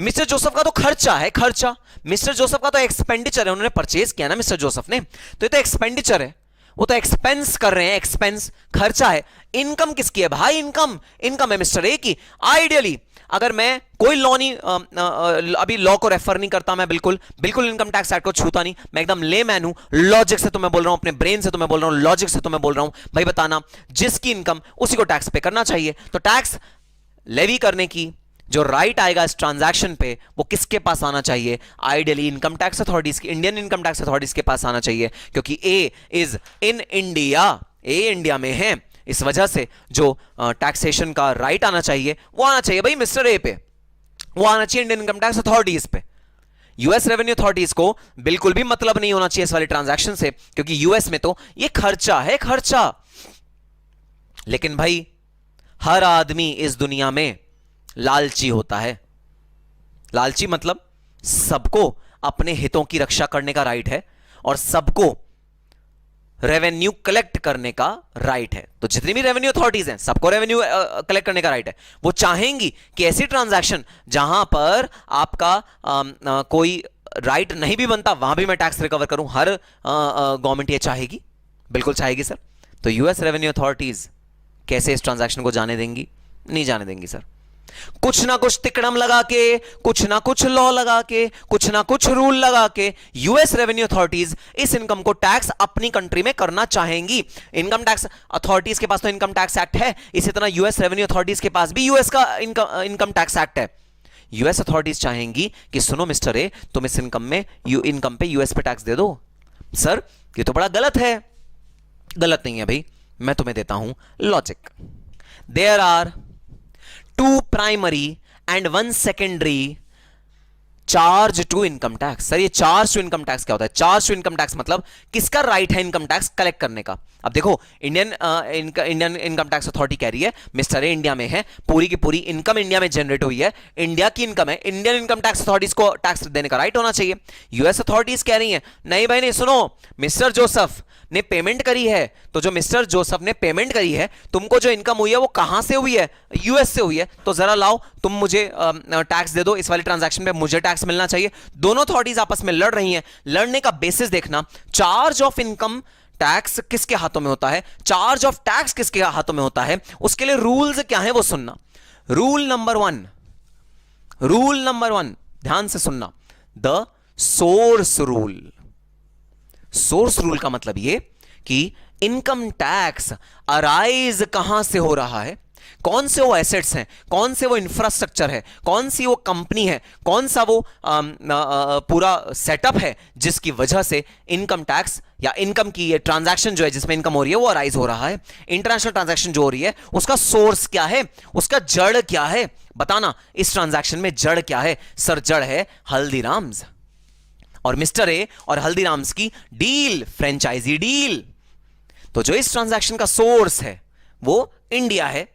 मिस्टर जोसेफ का तो खर्चा है, खर्चा। मिस्टर जोसेफ का तो एक्सपेंडिचर है, उन्होंने परचेज किया ना मिस्टर जोसेफ ने, तो ये तो एक्सपेंडिचर है, वो तो एक्सपेंस कर रहे हैं, एक्सपेंस खर्चा है। इनकम किसकी है भाई? इनकम है मिस्टर ए की। आइडियली अगर मैं कोई लॉ नहीं, अभी लॉ को रेफर नहीं करता, मैं बिल्कुल इनकम टैक्स एक्ट को छूता नहीं, मैं एकदम लेमैन हूं, लॉजिक से तो मैं बोल रहा हूं, अपने ब्रेन से तो मैं बोल रहा हूं, लॉजिक से तो मैं बोल रहा हूं। भाई बताना जिसकी इनकम उसी को टैक्स पे करना चाहिए। तो टैक्स लेवी करने की जो राइट आएगा इस ट्रांजैक्शन पे वो किसके पास आना चाहिए? आइडियली इनकम टैक्स अथॉरिटीज की, इंडियन इनकम टैक्स अथॉरिटीज के पास आना चाहिए, क्योंकि A is in India, A India में है, इस वजह से जो टैक्सेशन का राइट आना चाहिए वो आना चाहिए भाई मिस्टर ए पे, वो आना चाहिए इंडियन इनकम टैक्स अथॉरिटीज पे। यूएस रेवेन्यू अथॉरिटीज को बिल्कुल भी मतलब नहीं होना चाहिए इस वाले ट्रांजैक्शन से, क्योंकि यूएस में तो ये खर्चा है, खर्चा। लेकिन भाई हर आदमी इस दुनिया में लालची होता है। लालची मतलब सबको अपने हितों की रक्षा करने का राइट है और सबको रेवेन्यू कलेक्ट करने का राइट है। तो जितनी भी रेवेन्यू अथॉरिटीज हैं सबको रेवेन्यू कलेक्ट करने का राइट है। वो चाहेंगी कि ऐसी ट्रांजैक्शन जहां पर आपका कोई राइट नहीं भी बनता वहां भी मैं टैक्स रिकवर करूं, हर गवर्नमेंट ये चाहेगी, बिल्कुल चाहेगी सर। तो यूएस रेवेन्यू अथॉरिटीज कैसे इस ट्रांजैक्शन को जाने देंगी? नहीं जाने देंगी सर। कुछ ना कुछ तिकड़म लगा के, कुछ ना कुछ लॉ लगा के, कुछ ना कुछ रूल लगा के यूएस रेवेन्यू अथॉरिटीज इस इनकम को टैक्स अपनी कंट्री में करना चाहेंगी। इनकम टैक्स अथॉरिटीज के पास तो इनकम टैक्स एक्ट है, इसी तरह यूएस रेवेन्यू अथॉरिटीज के पास भी यूएस का इनकम टैक्स एक्ट है। यूएस अथॉरिटीज चाहेंगी कि सुनो मिस्टर ए, तुम इस इनकम पे यूएस पे टैक्स दे दो। सर ये तो बड़ा गलत है। गलत नहीं है भाई, मैं तुम्हें देता हूं logic. There are 2 primary and 1 secondary charge to income tax. Sir ये चार्ज टू इनकम टैक्स क्या होता है? चार्ज टू इनकम टैक्स मतलब किसका राइट है इनकम टैक्स कलेक्ट करने का? अब देखो इंडियन इनकम टैक्स अथॉरिटी कह रही है मिस्टर ए इंडिया में है, पूरी की पूरी इनकम इंडिया में जनरेट हुई है, इंडिया की इनकम है, इंडियन इनकम टैक्स अथॉरिटीज को टैक्स देने का राइट होना चाहिए। यूएस अथॉरिटीज कह रही है नहीं भाई नहीं, सुनो मिस्टर जोसेफ ने पेमेंट करी है, तो जो मिस्टर जोसेफ ने पेमेंट करी है, तुमको जो इनकम हुई है वो कहां से हुई है? यूएस से हुई है, तो जरा लाओ तुम मुझे टैक्स दे दो, इस वाली ट्रांजैक्शन पे मुझे टैक्स मिलना चाहिए। दोनों अथॉरिटीज आपस में लड़ रही हैं। लड़ने का बेसिस देखना, चार्ज ऑफ इनकम टैक्स किसके हाथों में होता है, चार्ज ऑफ टैक्स किसके हाथों में होता है, उसके लिए रूल्स क्या है वो सुनना। रूल नंबर वन ध्यान से सुनना, the source rule. Source rule का मतलब ये कि इनकम टैक्स अराइज कहां से हो रहा है, कौन से वो एसेट्स हैं, कौन से वो इंफ्रास्ट्रक्चर है, कौन सी वो कंपनी है, कौन सा वो पूरा सेटअप है जिसकी वजह से इनकम टैक्स या इनकम की ये ट्रांजैक्शन जो है जिसमें इनकम हो रही है वो अराइज हो रहा है। इंटरनेशनल ट्रांजैक्शन जो हो रही है उसका सोर्स क्या है, उसका जड़ क्या है? बताना इस ट्रांजैक्शन में जड़ क्या है? सर जड़ है हल्दीराम्स और मिस्टर ए और हल्दीराम्स की डील, फ्रेंचाइजी डील। तो जो इस ट्रांजैक्शन का सोर्स है वो इंडिया है।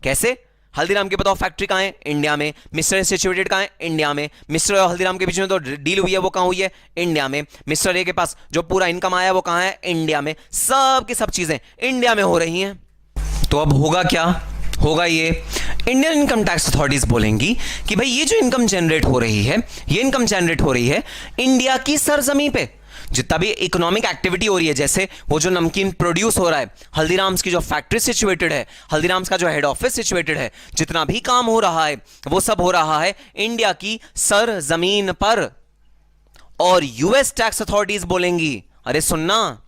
कैसे? हल्दीराम की बताओ फैक्ट्री कहां है? इंडिया में। मिस्टर ए सिचुएटेड कहां है? इंडिया में। मिस्टर और हल्दीराम के बीच में तो डील हुई है वो कहां हुई है? इंडिया में। मिस्टर ए के पास जो पूरा इनकम आया वो कहां है? इंडिया में। सब की सब चीजें इंडिया में हो रही हैं। तो अब होगा क्या? होगा ये, इंडियन इनकम टैक्स अथॉरिटीज बोलेंगी कि भाई ये जो इनकम जनरेट हो रही है, ये इनकम जनरेट हो रही है इंडिया की सरजमी पे। जितना भी इकोनॉमिक एक्टिविटी हो रही है, जैसे वो जो नमकीन प्रोड्यूस हो रहा है, हल्दीराम्स की जो फैक्ट्री सिचुएटेड है, हल्दीराम्स का जो हेड ऑफिस सिचुएटेड है, जितना भी काम हो रहा है वो सब हो रहा है इंडिया की सरजमीन पर। और यूएस टैक्स अथॉरिटीज बोलेंगी अरे सुनना,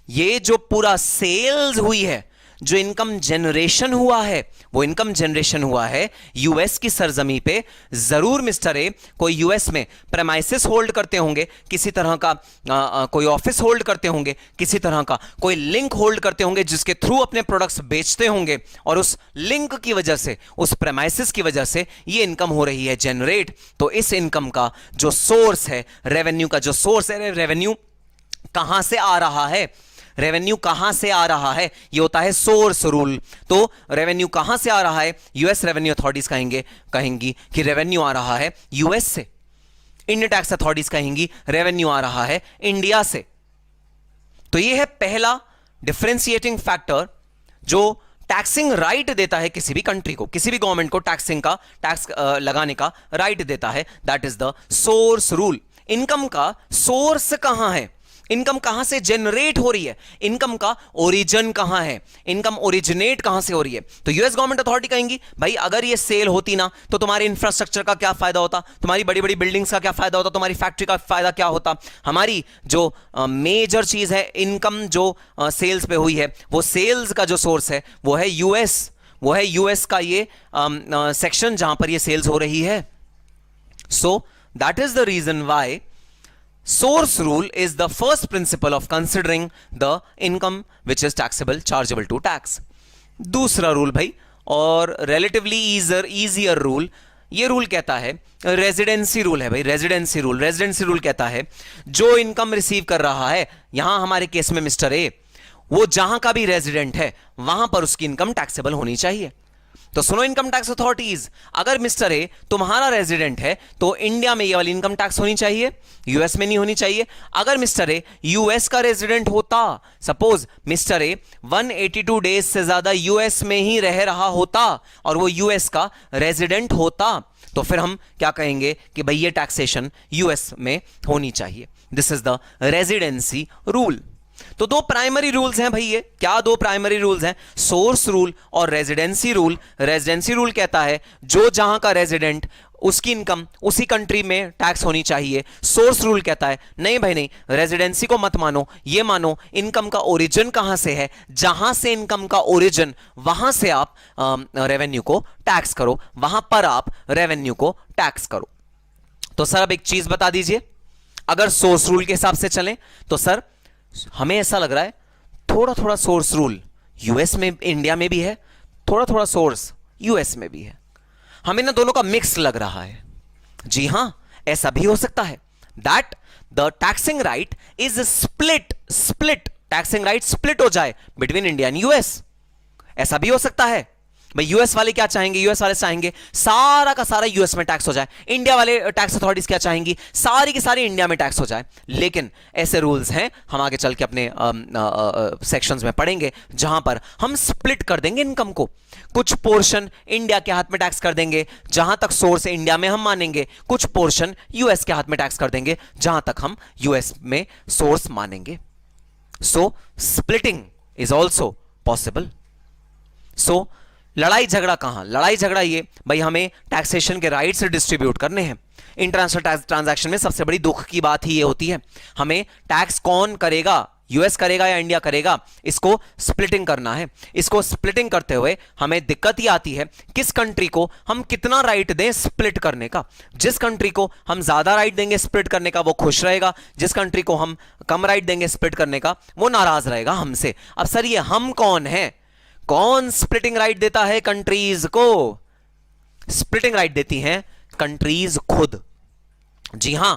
ये जो पूरा सेल्स हुई है, जो इनकम जनरेशन हुआ है, वो इनकम जनरेशन हुआ है यूएस की सरजमी पे। जरूर मिस्टर ए कोई यूएस में प्रेमाइसिस होल्ड करते होंगे, किसी तरह का कोई ऑफिस होल्ड करते होंगे, किसी तरह का कोई लिंक होल्ड करते होंगे जिसके थ्रू अपने प्रोडक्ट्स बेचते होंगे, और उस लिंक की वजह से, उस प्रेमाइसिस की वजह से ये इनकम हो रही है जनरेट। तो इस इनकम का जो सोर्स है, रेवेन्यू का जो सोर्स है, रेवेन्यू कहां से आ रहा है, रेवेन्यू कहां से आ रहा है, ये होता है सोर्स रूल। तो रेवेन्यू कहां से आ रहा है? यूएस रेवेन्यू अथॉरिटीज कहेंगी कि रेवेन्यू आ रहा है यूएस से। इंडियन टैक्स अथॉरिटीज कहेंगी रेवेन्यू आ रहा है इंडिया से। तो ये है पहला डिफरेंशिएटिंग फैक्टर जो टैक्सिंग राइट देता है किसी भी कंट्री को, किसी भी गवर्नमेंट को टैक्सिंग का, टैक्स लगाने का राइट देता है। That is the source rule. Income का सोर्स कहां है, इनकम कहां से जनरेट हो रही है, इनकम का ओरिजिन कहां है, इनकम ओरिजिनेट कहां से हो रही है। तो यूएस गवर्नमेंट अथॉरिटी कहेंगी भाई अगर ये सेल होती ना तो तुम्हारे इंफ्रास्ट्रक्चर का क्या फायदा होता, तुम्हारी बड़ी बड़ी बिल्डिंग्स का क्या फायदा होता, तुम्हारी फैक्ट्री का फायदा क्या होता। हमारी जो मेजर चीज है इनकम जो सेल्स पे हुई है, वो सेल्स का जो सोर्स है वो है यूएस, वो है यूएस का ये सेक्शन जहां पर ये सेल्स हो रही है। So that is the reason why source rule is the first principle of considering the income which is taxable, chargeable to tax. दूसरा रूल भाई, और relatively easier रूल, ये रूल कहता है, रेजिडेंसी रूल है भाई, रेजिडेंसी रूल। रेजिडेंसी रूल कहता है जो इनकम रिसीव कर रहा है, यहां हमारे केस में मिस्टर ए, वो जहां का भी रेजिडेंट है वहां पर उसकी इनकम टैक्सेबल होनी चाहिए। तो सुनो इनकम टैक्स अथॉरिटीज, अगर मिस्टर ए तुम्हारा रेजिडेंट है तो इंडिया में ये वाली इनकम टैक्स होनी चाहिए, यूएस में नहीं होनी चाहिए। अगर मिस्टर ए यूएस का रेजिडेंट होता, सपोज मिस्टर ए 182 डेज से ज्यादा यूएस में ही रह रहा होता और वो यूएस का रेजिडेंट होता, तो फिर हम क्या कहेंगे कि भाई ये टैक्सेशन यूएस में होनी चाहिए। This is the residency rule. तो दो प्राइमरी रूल्स हैं भाई, ये क्या दो प्राइमरी रूल्स हैं? सोर्स रूल और रेजिडेंसी रूल। रेजिडेंसी रूल कहता है जो जहां का रेजिडेंट, उसकी इनकम उसी कंट्री में टैक्स होनी चाहिए। सोर्स रूल कहता है नहीं भाई नहीं, रेजिडेंसी को मत मानो, ये मानो इनकम का ओरिजिन कहां से है, जहां से इनकम का ओरिजिन वहां से आप रेवेन्यू को टैक्स करो, वहां पर आप रेवेन्यू को टैक्स करो। तो सर अब एक चीज बता दीजिए, अगर सोर्स रूल के हिसाब से चलें तो सर हमें ऐसा लग रहा है थोड़ा थोड़ा सोर्स रूल यूएस में, इंडिया में भी है, थोड़ा थोड़ा सोर्स यूएस में भी है। हमें ना दोनों का मिक्स लग रहा है। जी हां, ऐसा भी हो सकता है that the taxing right is split, taxing right split हो जाए बिटवीन इंडिया एंड यूएस। ऐसा भी हो सकता है भाई, यूएस वाले क्या चाहेंगे, यूएस वाले चाहेंगे सारा का सारा यूएस में टैक्स हो जाए, इंडिया वाले टैक्स अथॉरिटीज क्या चाहेंगी, सारी की सारी इंडिया में टैक्स हो जाए। लेकिन ऐसे रूल्स हैं, हम आगे चल के अपने सेक्शंस में पढ़ेंगे, जहां पर हम स्प्लिट कर देंगे इनकम को। कुछ पोर्शन इंडिया के हाथ में टैक्स कर देंगे जहां तक सोर्स इंडिया में हम मानेंगे, कुछ पोर्शन यूएस के हाथ में टैक्स कर देंगे जहां तक हम यूएस में सोर्स मानेंगे। सो स्प्लिटिंग इज ऑल्सो पॉसिबल। सो लड़ाई झगड़ा कहां? लड़ाई झगड़ा ये भाई, हमें टैक्सेशन के राइट्स डिस्ट्रीब्यूट करने हैं। इंटरनेशनल ट्रांजैक्शन में सबसे बड़ी दुख की बात ही ये होती है, हमें टैक्स कौन करेगा, यूएस करेगा या इंडिया करेगा, इसको स्प्लिटिंग करना है। इसको स्प्लिटिंग करते हुए हमें दिक्कत ही आती है किस कंट्री को हम कितना राइट दें स्प्लिट करने का। जिस कंट्री को हम ज्यादा राइट देंगे स्प्लिट करने का वो खुश रहेगा, जिस कंट्री को हम कम राइट देंगे स्प्लिट करने का वो नाराज रहेगा हमसे। अब सर ये हम कौन है, कौन स्प्लिटिंग राइट देता है कंट्रीज को? स्प्लिटिंग राइट देती हैं कंट्रीज खुद। जी हां,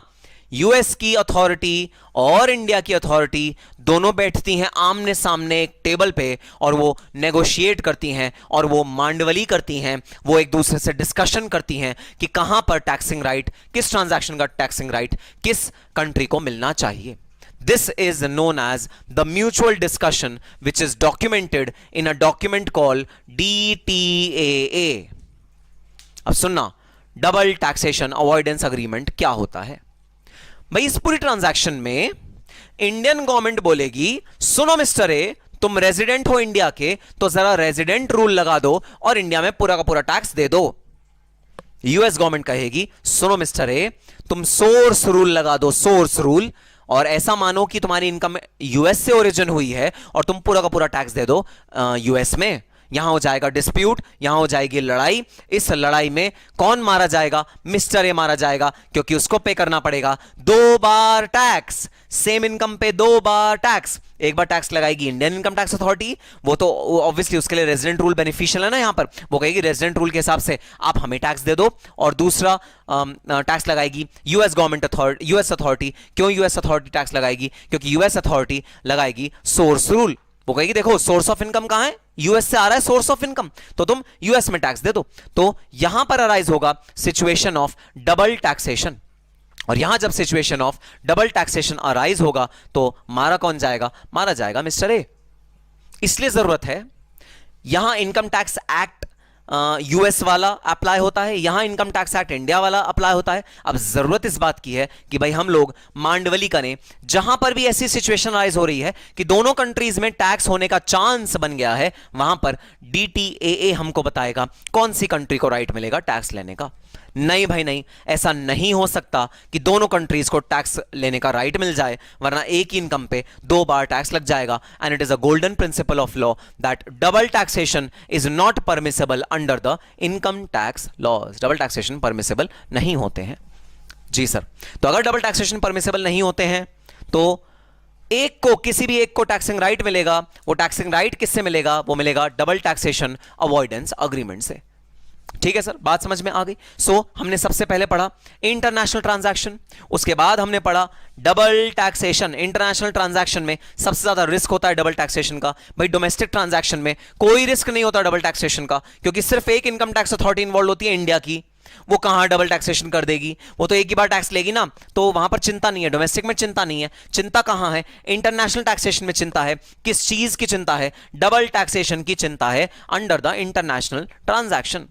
यूएस की अथॉरिटी और इंडिया की अथॉरिटी दोनों बैठती हैं आमने सामने एक टेबल पे और वो नेगोशिएट करती हैं और वो मांडवली करती हैं, वो एक दूसरे से डिस्कशन करती हैं कि कहां पर टैक्सिंग राइट, किस ट्रांजैक्शन का टैक्सिंग राइट किस कंट्री को मिलना चाहिए. This is known as the mutual discussion, which is documented in a document called DTAA. अब सुनना, डबल टैक्सेशन अवॉइडेंस अग्रीमेंट क्या होता है भाई. इस पूरी ट्रांजैक्शन में इंडियन गवर्नमेंट बोलेगी, सुनो मिस्टर ए, तुम रेजिडेंट हो इंडिया के, तो जरा रेजिडेंट रूल लगा दो और इंडिया में पूरा का पूरा टैक्स दे दो. यूएस गवर्नमेंट कहेगी, सुनो मिस्टर ए, तुम सोर्स रूल लगा दो, सोर्स रूल, और ऐसा मानो कि तुम्हारी इनकम यूएस से ओरिजिन हुई है और तुम पूरा का पूरा टैक्स दे दो यूएस में. यहां हो जाएगा डिस्प्यूट, यहां हो जाएगी लड़ाई. इस लड़ाई में कौन मारा जाएगा? मिस्टर ए मारा जाएगा, क्योंकि उसको पे करना पड़ेगा 2 बार टैक्स. सेम इनकम पे 2 बार टैक्स. एक बार टैक्स लगाएगी इंडियन इनकम टैक्स अथॉरिटी, वो तो ऑब्वियसली उसके लिए रेजिडेंट रूल बेनिफिशियल है ना. यहां पर वो कहेगी रेजिडेंट रूल के हिसाब से आप हमें टैक्स दे दो. और दूसरा टैक्स लगाएगी US government authority, US authority. क्यों यूएस अथॉरिटी टैक्स लगाएगी? क्योंकि यूएस अथॉरिटी लगाएगी सोर्स रूल. वो कहेगी देखो सोर्स ऑफ इनकम कहां है? यूएस से आ रहा है सोर्स ऑफ इनकम, तो तुम यूएस में टैक्स दे दो. तो यहां पर अराइज होगा सिचुएशन ऑफ डबल टैक्सेशन. और यहां जब situation of double taxation arise होगा तो मारा कौन जाएगा? मारा जाएगा मिस्टर ए. इसलिए जरूरत है, यहां इनकम टैक्स एक्ट यूएस वाला अप्लाई होता है, यहां इनकम टैक्स एक्ट इंडिया वाला अप्लाई होता है. अब जरूरत इस बात की है कि भाई हम लोग मांडवली करें, जहां पर भी ऐसी सिचुएशन राइज हो रही है कि दोनों कंट्रीज में टैक्स होने का चांस बन गया है, वहां पर डीटीएए हमको बताएगा कौन सी कंट्री को राइट मिलेगा टैक्स लेने का. नहीं भाई नहीं, ऐसा नहीं हो सकता कि दोनों कंट्रीज को टैक्स लेने का राइट मिल जाए, वरना एक ही इनकम पे 2 बार टैक्स लग जाएगा. And it is a golden principle of law that double taxation is not permissible under the income tax laws. Double taxation permissible नहीं होते हैं. जी सर, तो अगर डबल टैक्सेशन परमिसेबल नहीं होते हैं तो एक को, किसी भी एक को टैक्सिंग राइट मिलेगा. वो टैक्सिंग राइट किससे मिलेगा? वो मिलेगा डबल टैक्सेशन अवॉइडेंस अग्रीमेंट से. ठीक है सर, बात समझ में आ गई. सो हमने सबसे पहले पढ़ा इंटरनेशनल ट्रांजैक्शन, उसके बाद हमने पढ़ा डबल टैक्सेशन. इंटरनेशनल ट्रांजैक्शन में सबसे ज्यादा रिस्क होता है डबल टैक्सेशन का. भाई डोमेस्टिक ट्रांजैक्शन में कोई रिस्क नहीं होता डबल टैक्सेशन का, क्योंकि सिर्फ एक इनकम टैक्स अथॉरिटी इन्वॉल्व होती है इंडिया की. वो कहां डबल टैक्सेशन कर देगी? वो तो एक ही बार टैक्स लेगी ना, तो वहां पर चिंता नहीं है. डोमेस्टिक में चिंता नहीं है. चिंता कहां है? इंटरनेशनल टैक्सेशन में चिंता है. किस चीज की चिंता है? डबल टैक्सेशन की चिंता है under the international transaction.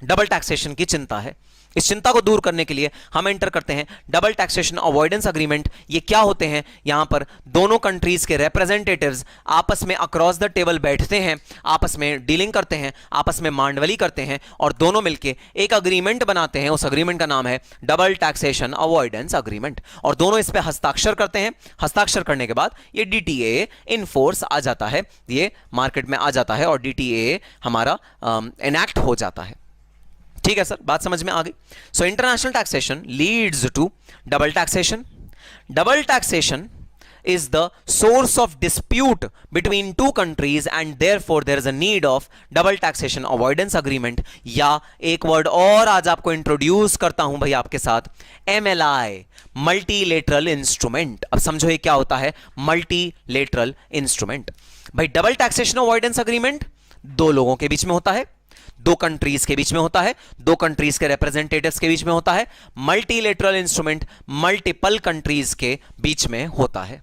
Double taxation की चिंता है. इस चिंता को दूर करने के लिए हम एंटर करते हैं डबल टैक्सेशन अवॉइडेंस अग्रीमेंट. ये क्या होते हैं? यहां पर दोनों कंट्रीज के रिप्रेजेंटेटिव्स आपस में अक्रॉस द टेबल बैठते हैं, आपस में डीलिंग करते हैं, आपस में मांडवली करते हैं और दोनों मिलकर एक अग्रीमेंट बनाते हैं. उस अग्रीमेंट का नाम है डबल टैक्सेशन अवॉइडेंस अग्रीमेंट. और दोनों इस पर हस्ताक्षर करते हैं. हस्ताक्षर करने के बाद ये डीटीए इन फोर्स आ जाता है, ये मार्केट में आ जाता है और डीटीए हमारा एनैक्ट हो जाता है. ठीक है सर, बात समझ में आ गई. So international taxation leads to double taxation. Double taxation is the source of dispute between two countries and therefore there is a need of double taxation avoidance agreement. या एक वर्ड और आज आपको इंट्रोड्यूस करता हूं भाई आपके साथ, MLI, मल्टीलेटरल इंस्ट्रूमेंट. अब समझो ये क्या होता है मल्टीलेटरल इंस्ट्रूमेंट. भाई डबल टैक्सेशन अवॉइडेंस अग्रीमेंट दो लोगों के बीच में होता है, दो कंट्रीज के बीच में होता है, दो कंट्रीज के रिप्रेजेंटेटिव्स के बीच में होता है. मल्टीलेटरल इंस्ट्रूमेंट मल्टीपल कंट्रीज के बीच में होता है.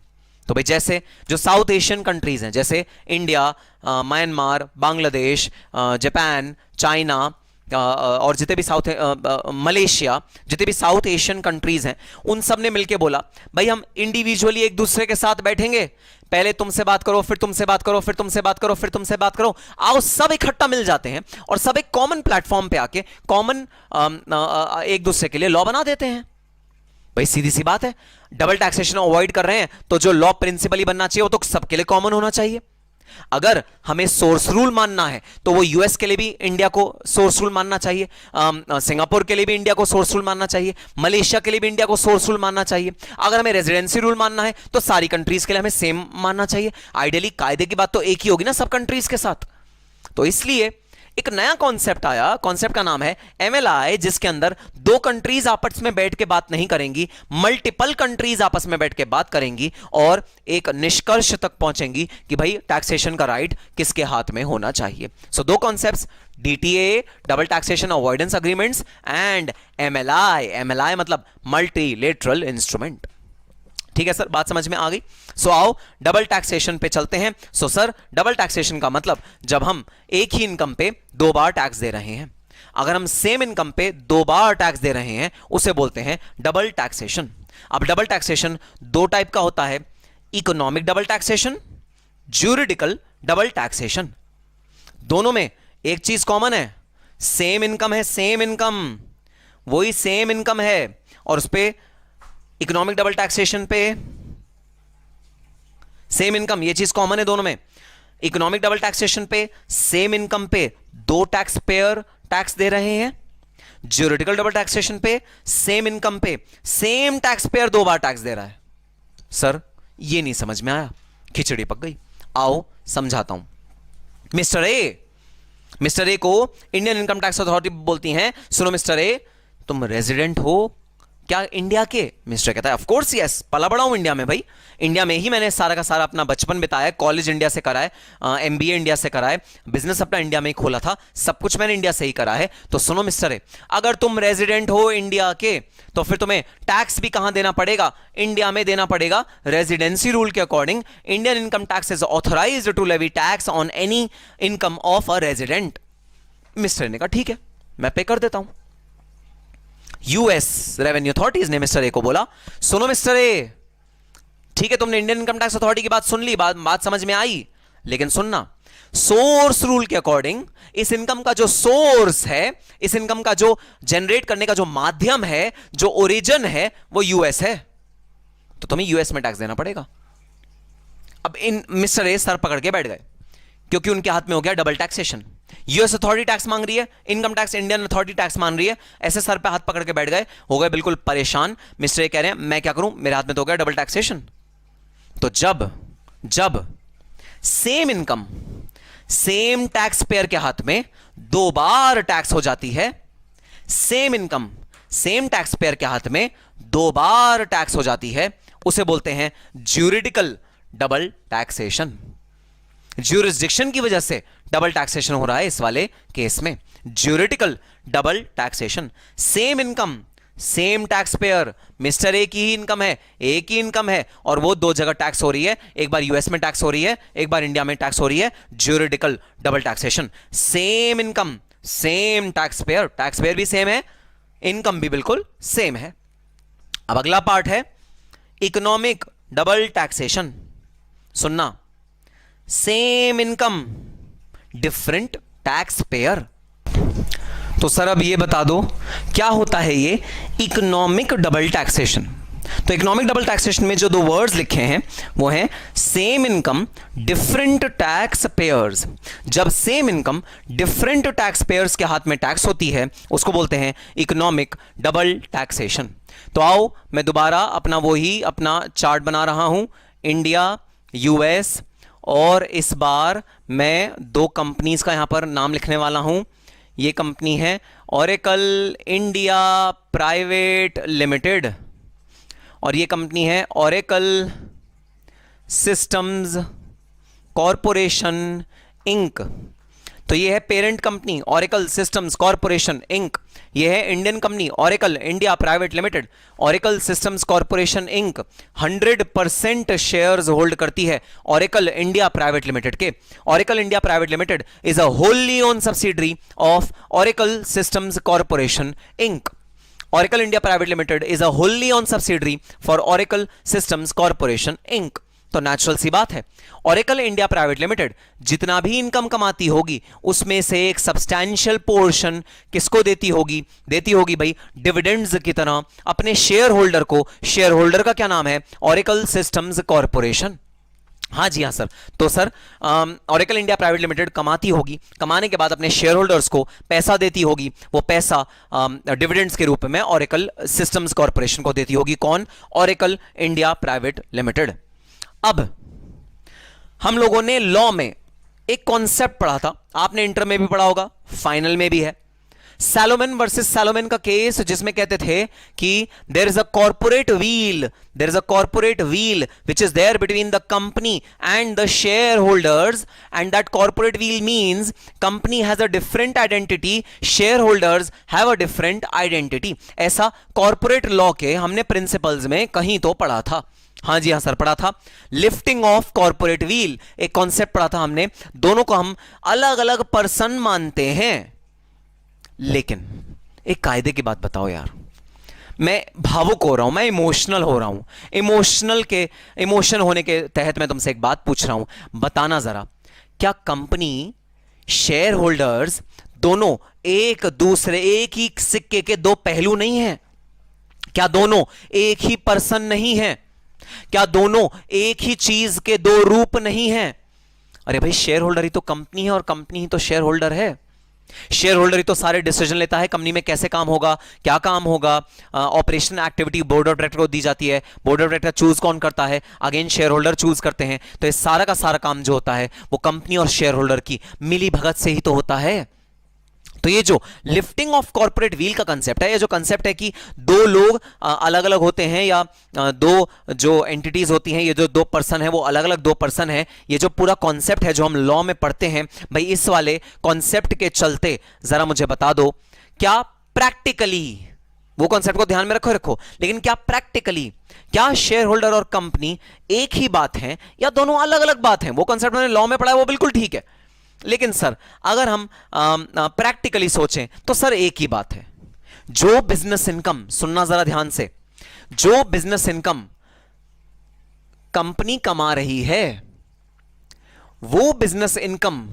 तो भाई जैसे जो साउथ एशियन कंट्रीज हैं, जैसे India, Myanmar, Bangladesh, Japan, China और जितने भी साउथ मलेशिया, जितने भी साउथ एशियन कंट्रीज हैं, उन सब ने मिलकर बोला भाई हम इंडिविजुअली एक दूसरे के साथ बैठेंगे, पहले तुमसे बात करो, फिर तुमसे बात करो, फिर तुमसे बात करो, फिर तुमसे बात करो, आओ सब इकट्ठा मिल जाते हैं और सब एक कॉमन प्लेटफॉर्म पे आके कॉमन एक दूसरे के लिए लॉ बना देते हैं. भाई सीधी सी बात है, डबल टैक्सेशन अवॉइड कर रहे हैं तो जो लॉ प्रिंसिपली बनना चाहिए वो तो सबके लिए कॉमन होना चाहिए. अगर हमें सोर्स रूल मानना है तो वो यूएस के लिए भी इंडिया को सोर्स रूल मानना चाहिए, सिंगापुर के लिए भी इंडिया को सोर्स रूल मानना चाहिए, मलेशिया के लिए भी इंडिया को सोर्स रूल मानना चाहिए. अगर हमें रेजिडेंसी रूल मानना है तो सारी कंट्रीज के लिए हमें सेम मानना चाहिए. आइडियली कायदे की बात तो एक ही होगी ना सब कंट्रीज के साथ. तो इसलिए एक नया कॉन्सेप्ट आया, कॉन्सेप्ट का नाम है एमएलआई, जिसके अंदर दो कंट्रीज आपस में बैठ के बात नहीं करेंगी, मल्टीपल कंट्रीज आपस में बैठ के बात करेंगी और एक निष्कर्ष तक पहुंचेंगी कि भाई टैक्सेशन का राइट किसके हाथ में होना चाहिए। सो दो concepts, DTA double taxation avoidance agreements and MLI, MLI मतलब मल्टीलेटरल इंस्ट्रूमेंट। ठीक है सर, बात समझ में आ गई। सो आओ डबल टैक्सेशन पे चलते हैं। सो सर, डबल टैक्सेशन का मतलब जब हम एक ही इनकम पे दो बार टैक्स दे रहे हैं, अगर हम सेम इनकम पे दो बार टैक्स दे रहे हैं उसे बोलते हैं डबल टैक्सेशन। अब डबल टैक्सेशन दो टाइप का होता है, economic double taxation, juridical double taxation. दोनों में एक चीज कॉमन है, सेम इनकम है, सेम इनकम, वही सेम इनकम है। और उस पे इकोनॉमिक डबल टैक्सेशन पे सेम इनकम, ये चीज कॉमन है दोनों में। इकोनॉमिक डबल टैक्सेशन पे सेम इनकम पे दो टैक्स पेयर टैक्स दे रहे हैं, ज्यूरिडिकल डबल टैक्सेशन पे सेम इनकम पे सेम टैक्स पेयर दो बार टैक्स दे रहा है। सर ये नहीं समझ में आया, खिचड़ी पक गई। आओ समझाता हूं। मिस्टर ए को इंडियन इनकम टैक्स अथॉरिटी बोलती हैं, सुनो मिस्टर ए, तुम रेजिडेंट हो क्या इंडिया के? मिस्टर कहता है ऑफ कोर्स यस, पला बड़ा हूं इंडिया में भाई, इंडिया में ही मैंने सारा का सारा अपना बचपन बिताया, कॉलेज इंडिया से करा है, एमबीए इंडिया से करा है, बिजनेस अपना इंडिया में ही खोला था, सब कुछ मैंने इंडिया से ही करा है। तो सुनो मिस्टर ए, अगर तुम रेजिडेंट हो इंडिया के तो फिर तुम्हें टैक्स भी कहां देना पड़ेगा? इंडिया में देना पड़ेगा। रेजिडेंसी रूल के according Indian income tax is authorised to levy tax on any income of a resident. Mister ने कहा ठीक है, मैं पे कर देता हूं। यूएस रेवेन्यू अथॉरिटीज ने मिस्टर ए को बोला, सुनो मिस्टर ए, ठीक है तुमने इंडियन इनकम टैक्स अथॉरिटी की बात सुन ली, बात समझ में आई, लेकिन सुनना, सोर्स रूल के अकॉर्डिंग इस इनकम का जो सोर्स है, इस इनकम का जो जनरेट करने का जो माध्यम है, जो ओरिजिन है, वो यूएस है, तो तुम्हें यूएस में टैक्स देना पड़ेगा। अब इन मिस्टर ए सर पकड़ के बैठ गए, क्योंकि उनके हाथ में हो गया double taxation. US authority tax मांग रही है, income tax Indian authority tax मान रही है, ऐसे सर पे हाथ पकड़ के बैठ गए, हो गए बिल्कुल परेशान। मिस्टर ए कह रहे हैं मैं क्या करूं, मेरे हाथ में तो हो गया डबल टैक्सेशन। तो जब same income same tax payer के हाथ में दो बार टैक्स हो जाती है, same income same tax payer के हाथ में दो बार टैक्स हो जाती है, उसे बोलते हैं ज्यूरिडिकल डबल टैक्सेशन। ज्यूरिसडिक्शन की वजह से डबल टैक्सेशन हो रहा है इस वाले केस में, juridical double taxation. Same income same tax payer, mister A की ही इनकम है, एक ही इनकम है, और वो दो जगह टैक्स हो रही है, एक बार यूएस में टैक्स हो रही है, एक बार इंडिया में टैक्स हो रही है, juridical double taxation. Same income same tax payer भी सेम है, इनकम भी बिल्कुल सेम है। अब अगला पार्ट है इकोनॉमिक डबल टैक्सेशन। सुनना, same income different taxpayer. तो सर अब ये बता दो क्या होता है ये इकोनॉमिक डबल टैक्सेशन। तो इकोनॉमिक डबल टैक्सेशन में जो दो वर्ड्स लिखे हैं वो हैं same income different taxpayers. जब same income different taxpayers के हाथ में टैक्स होती है उसको बोलते हैं इकोनॉमिक डबल टैक्सेशन। तो आओ मैं दोबारा अपना चार्ट बना रहा हूं, इंडिया, यूएस, और इस बार मैं दो कंपनीज का यहां पर नाम लिखने वाला हूं। ये कंपनी है ओरेकल इंडिया प्राइवेट लिमिटेड और ये कंपनी है ओरेकल सिस्टम्स कॉरपोरेशन इंक। तो ये है parent company Oracle Systems Corporation Inc, ये है Indian company Oracle India Private Limited. Oracle Systems Corporation Inc 100% shares hold करती है ओरेकल इंडिया प्राइवेट लिमिटेड के। Oracle India Private Limited is a wholly owned subsidiary of Oracle Systems Corporation Inc. Oracle India Private Limited is a wholly owned subsidiary for Oracle Systems Corporation Inc. तो नेचुरल सी बात है, Oracle India Private Limited जितना भी इनकम कमाती होगी उसमें से एक सब्सटैंशियल पोर्शन किसको देती होगी भाई डिविडेंड्स की तरह अपने शेयर होल्डर को। शेयर होल्डर का क्या नाम है? Oracle Systems Corporation। हाँ जी हाँ सर। तो sir Oracle India Private limited कमाती होगी, कमाने के बाद अपने शेयर होल्डर्स को पैसा देती होगी, वो पैसा डिविडेंड्स के रूप में ओरेकल सिस्टम्स कॉर्पोरेशन को देती होगी। कौन? Oracle India Private limited. अब हम लोगों ने लॉ में एक कॉन्सेप्ट पढ़ा था, आपने इंटर में भी पढ़ा होगा, फाइनल में भी है, सैलोमन वर्सेस सैलोमन का केस, जिसमें कहते थे कि there is a corporate veil, there is a corporate veil which is there between the company and the share holders, and that corporate veil means company has a different identity, share holders have a different identity. ऐसा कॉर्पोरेट लॉ के हमने प्रिंसिपल्स में कहीं तो पढ़ा था। हाँ जी हाँ सर, पढ़ा था। लिफ्टिंग ऑफ कॉर्पोरेट व्हील एक कॉन्सेप्ट पढ़ा था हमने। दोनों को हम अलग अलग पर्सन मानते हैं, लेकिन एक कायदे की बात बताओ यार, मैं भावुक हो रहा हूं, मैं इमोशनल हो रहा हूं, इमोशन होने के तहत मैं तुमसे एक बात पूछ रहा हूं, बताना जरा, क्या कंपनी शेयर होल्डर्स दोनों एक दूसरे, एक ही सिक्के के दो पहलू नहीं हैं? क्या दोनों एक ही पर्सन नहीं है? क्या दोनों एक ही चीज के दो रूप नहीं हैं? अरे भाई, शेयर होल्डर ही तो कंपनी है और कंपनी ही तो शेयर होल्डर है। शेयर होल्डर ही तो सारे डिसीजन लेता है, कंपनी में कैसे काम होगा, क्या काम होगा, operation activity board of director को दी जाती है, बोर्ड ऑफ डायरेक्टर चूज कौन करता है, अगेन शेयर होल्डर चूज करते हैं। तो ये सारा का सारा काम जो होता है वो कंपनी और शेयर होल्डर की मिली भगत से ही तो होता है। तो ये जो लिफ्टिंग ऑफ कॉर्पोरेट व्हील का कंसेप्ट है, ये जो कंसेप्ट है कि दो लोग अलग अलग होते हैं, या दो जो एंटिटीज होती हैं, ये जो दो पर्सन है वो अलग अलग दो पर्सन है, ये जो पूरा कॉन्सेप्ट है जो हम लॉ में पढ़ते हैं, भाई इस वाले कॉन्सेप्ट के चलते जरा मुझे बता दो, क्या प्रैक्टिकली, वो कॉन्सेप्ट को ध्यान में रखो, लेकिन क्या प्रैक्टिकली, क्या शेयर होल्डर और कंपनी एक ही बात है या दोनों अलग अलग बात हैं? वो कॉन्सेप्ट मैंने लॉ में पढ़ा है, वो बिल्कुल ठीक है, लेकिन सर अगर हम प्रैक्टिकली सोचें तो सर एक ही बात है। जो बिजनेस इनकम, सुनना जरा ध्यान से, जो बिजनेस इनकम कंपनी कमा रही है, वो बिजनेस इनकम,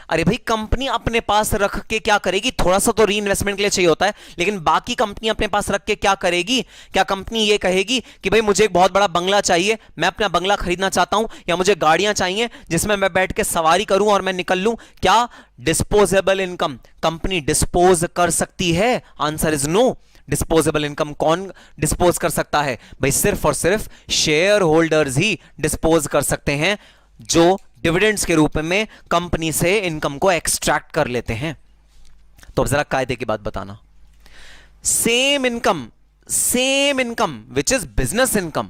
अरे भाई कंपनी अपने पास रख के क्या करेगी? थोड़ा सा तो री इन्वेस्टमेंट के लिए चाहिए होता है, लेकिन बाकी कंपनी अपने पास रख के क्या करेगी? क्या कंपनी ये कहेगी कि भाई मुझे एक बहुत बड़ा बंगला चाहिए, मैं अपना बंगला खरीदना चाहता हूं, या मुझे गाड़ियां चाहिए जिसमें मैं बैठ के सवारी करूं और मैं निकल लूं? क्या डिस्पोजेबल इनकम कंपनी डिस्पोज कर सकती है? Answer is no. Disposable income कौन डिस्पोज कर सकता है? भाई सिर्फ और सिर्फ शेयर होल्डर्स ही डिस्पोज कर सकते हैं, जो डिविडेंड्स के रूप में कंपनी से इनकम को एक्सट्रैक्ट कर लेते हैं। तो अब जरा कायदे की बात बताना, same income which is business income,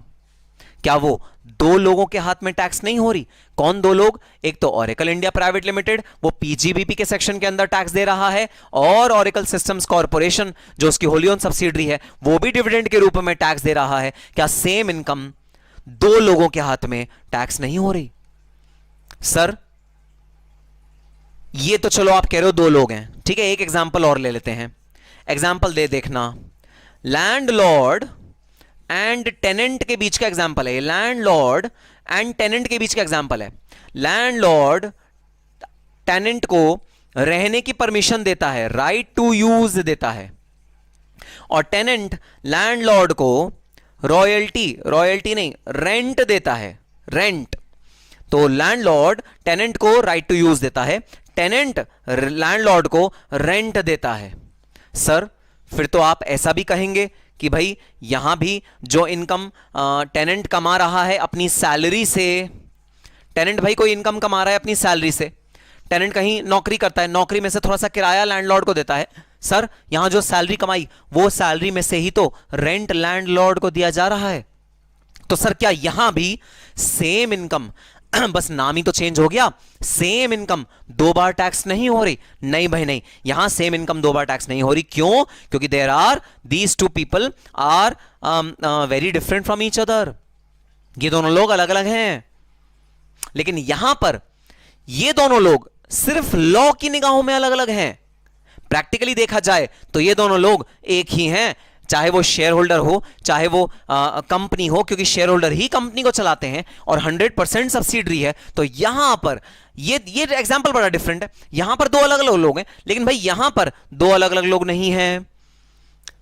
क्या वो दो लोगों के हाथ में टैक्स नहीं हो रही? कौन दो लोग? एक तो ओरेकल इंडिया प्राइवेट लिमिटेड, वो पीजीबीपी के सेक्शन के अंदर टैक्स दे रहा है, और ओरेकल सिस्टम्स कॉर्पोरेशन जो उसकी होली ओन सब्सिडरी है, वो भी डिविडेंड के रूप में टैक्स दे रहा है। क्या सेम इनकम दो लोगों के हाथ में टैक्स नहीं हो रही? सर ये तो चलो आप कह रहे हो दो लोग हैं, ठीक है, एक एग्जांपल और ले लेते हैं, एग्जांपल दे देखना, लैंडलॉर्ड एंड टेनेंट के बीच का एग्जांपल है, लैंडलॉर्ड एंड टेनेंट के बीच का एग्जांपल है। लैंडलॉर्ड टेनेंट को रहने की परमिशन देता है, राइट टू यूज देता है, और टेनेंट लैंडलॉर्ड को रॉयल्टी नहीं, रेंट देता है, रेंट। तो लैंडलॉर्ड टेनेंट को राइट टू यूज देता है, टेनेंट लैंडलॉर्ड को रेंट देता है। सर फिर तो आप ऐसा भी कहेंगे कि भाई यहां भी जो इनकम टेनेंट कमा रहा है अपनी सैलरी से, टेनेंट भाई कोई इनकम कमा रहा है अपनी सैलरी से, टेनेंट कहीं नौकरी करता है, नौकरी में से थोड़ा सा किराया लैंडलॉर्ड को देता है, सर यहां जो सैलरी कमाई वो सैलरी में से ही तो रेंट लैंडलॉर्ड को दिया जा रहा है। तो सर क्या यहां भी सेम इनकम, बस नाम ही तो चेंज हो गया, सेम इनकम दो बार टैक्स नहीं हो रही? नहीं भाई नहीं, यहां सेम इनकम दो बार टैक्स नहीं हो रही। क्यों? क्योंकि there are these two people are very different from each other, ये दोनों लोग अलग अलग हैं। लेकिन यहां पर ये दोनों लोग सिर्फ लॉ की निगाहों में अलग अलग हैं, प्रैक्टिकली देखा जाए तो ये दोनों लोग एक ही हैं, चाहे वो शेयर होल्डर हो चाहे वो कंपनी हो, क्योंकि शेयर होल्डर ही कंपनी को चलाते हैं और 100% सब्सिडरी है। तो यहां पर ये एग्जांपल बड़ा डिफरेंट है, यहां पर दो अलग अलग लोग हैं, लेकिन भाई यहां पर दो अलग अलग लोग नहीं हैं।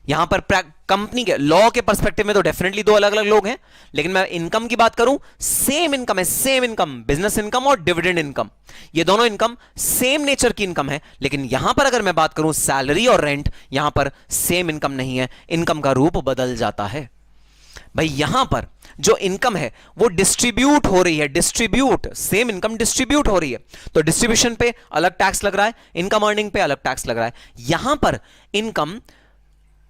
यहां पर कंपनी के लॉ के पर्सपेक्टिव में तो डेफिनेटली दो अलग अलग लोग हैं, लेकिन मैं इनकम की बात करूं, सेम इनकम है, सेम इनकम, बिजनेस इनकम और डिविडेंड इनकम, ये दोनों इनकम सेम नेचर की इनकम है। लेकिन यहां पर अगर मैं बात करूं सैलरी और रेंट, यहां पर सेम इनकम नहीं है, इनकम का रूप बदल जाता है। भाई यहां पर जो इनकम है वो डिस्ट्रीब्यूट हो रही है, डिस्ट्रीब्यूट, सेम इनकम डिस्ट्रीब्यूट हो रही है, तो डिस्ट्रीब्यूशन पे अलग टैक्स लग रहा है, इनकम अर्निंग पे अलग टैक्स लग रहा है। यहां पर इनकम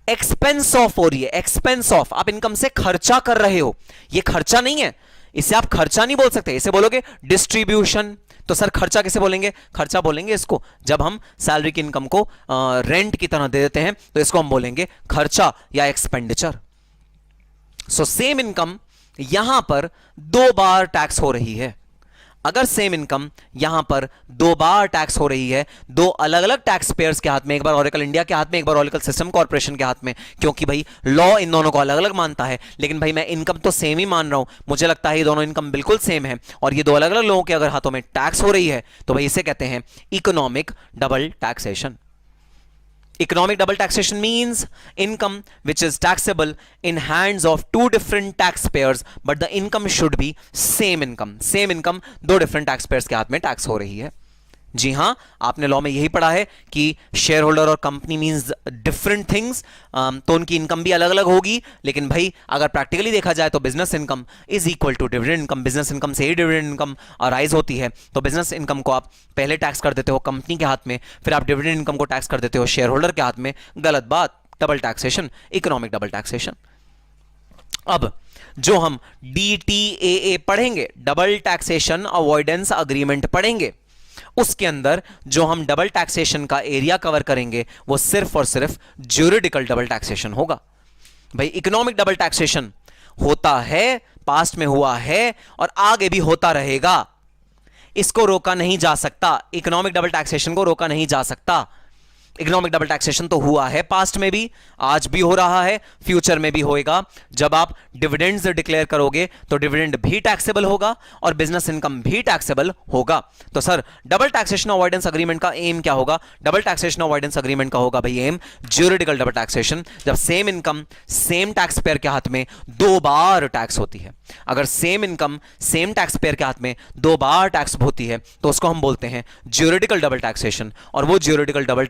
एक्सपेंस ऑफ हो रही है, एक्सपेंस ऑफ, आप इनकम से खर्चा कर रहे हो, ये खर्चा नहीं है, इसे आप खर्चा नहीं बोल सकते, इसे बोलोगे डिस्ट्रीब्यूशन। तो सर खर्चा किसे बोलेंगे? खर्चा बोलेंगे इसको जब हम सैलरी की इनकम को रेंट की तरह दे देते हैं, तो इसको हम बोलेंगे खर्चा या एक्सपेंडिचर। सो सेम इनकम यहां पर 2 बार टैक्स हो रही है। अगर सेम इनकम यहां पर 2 बार टैक्स हो रही है, 2 अलग अलग टैक्स पेयर्स के हाथ में, एक बार ओरेकल इंडिया के हाथ में, एक बार ओरेकल सिस्टम कॉर्पोरेशन के हाथ में, क्योंकि भाई लॉ इन दोनों को अलग अलग मानता है, लेकिन भाई मैं इनकम तो सेम ही मान रहा हूं, मुझे लगता है ये दोनों इनकम बिल्कुल सेम है, और ये 2 अलग अलग लोगों के अगर हाथों में टैक्स हो रही है, तो भाई इसे कहते हैं economic double taxation. Economic double taxation means income which is taxable in hands of 2 different taxpayers, but the income should be same income. Same income 2 different taxpayers के हाथ में टैक्स हो रही है। जी हां, आपने लॉ में यही पढ़ा है कि शेयर होल्डर और कंपनी मींस डिफरेंट थिंग्स, तो उनकी इनकम भी अलग अलग होगी, लेकिन भाई अगर प्रैक्टिकली देखा जाए तो business income is equal to dividend income. Business income से ही डिविडेंड इनकम अराइज होती है, तो बिजनेस इनकम को आप पहले टैक्स कर देते हो कंपनी के हाथ में, फिर आप डिविडेंड इनकम को टैक्स कर देते हो शेयर होल्डर के हाथ में। गलत बात, double taxation, economic double taxation. अब जो हम DTAA पढ़ेंगे, डबल टैक्सेशन अवॉइडेंस अग्रीमेंट पढ़ेंगे, उसके अंदर जो हम डबल टैक्सेशन का एरिया कवर करेंगे वो सिर्फ और सिर्फ ज्यूरिडिकल डबल टैक्सेशन होगा। भाई इकोनॉमिक डबल टैक्सेशन होता है, पास्ट में हुआ है और आगे भी होता रहेगा, इसको रोका नहीं जा सकता, इकोनॉमिक डबल टैक्सेशन को रोका नहीं जा सकता। इकोनॉमिक डबल टैक्सेशन तो हुआ है पास्ट में भी, आज भी हो रहा है, फ्यूचर में भी होएगा। जब आप डिविडेंड्स डिक्लेयर करोगे तो डिविडेंड भी टैक्सेबल होगा और बिजनेस इनकम भी टैक्सेबल होगा। तो sir double taxation avoidance agreement का एम क्या होगा? डबल टैक्सेशन अवॉइडेंस अग्रीमेंट का होगा भाई एम ज्यूरिडिकल डबल टैक्सेशन। जब same income same tax payer के हाथ में 2 बार टैक्स होती है, अगर same income same tax payer के हाथ में 2 बार टैक्स होती है तो उसको हम बोलते हैं ज्यूरिडिकल डबल टैक्सेशन। और वो ज्यूरिडिकल डबल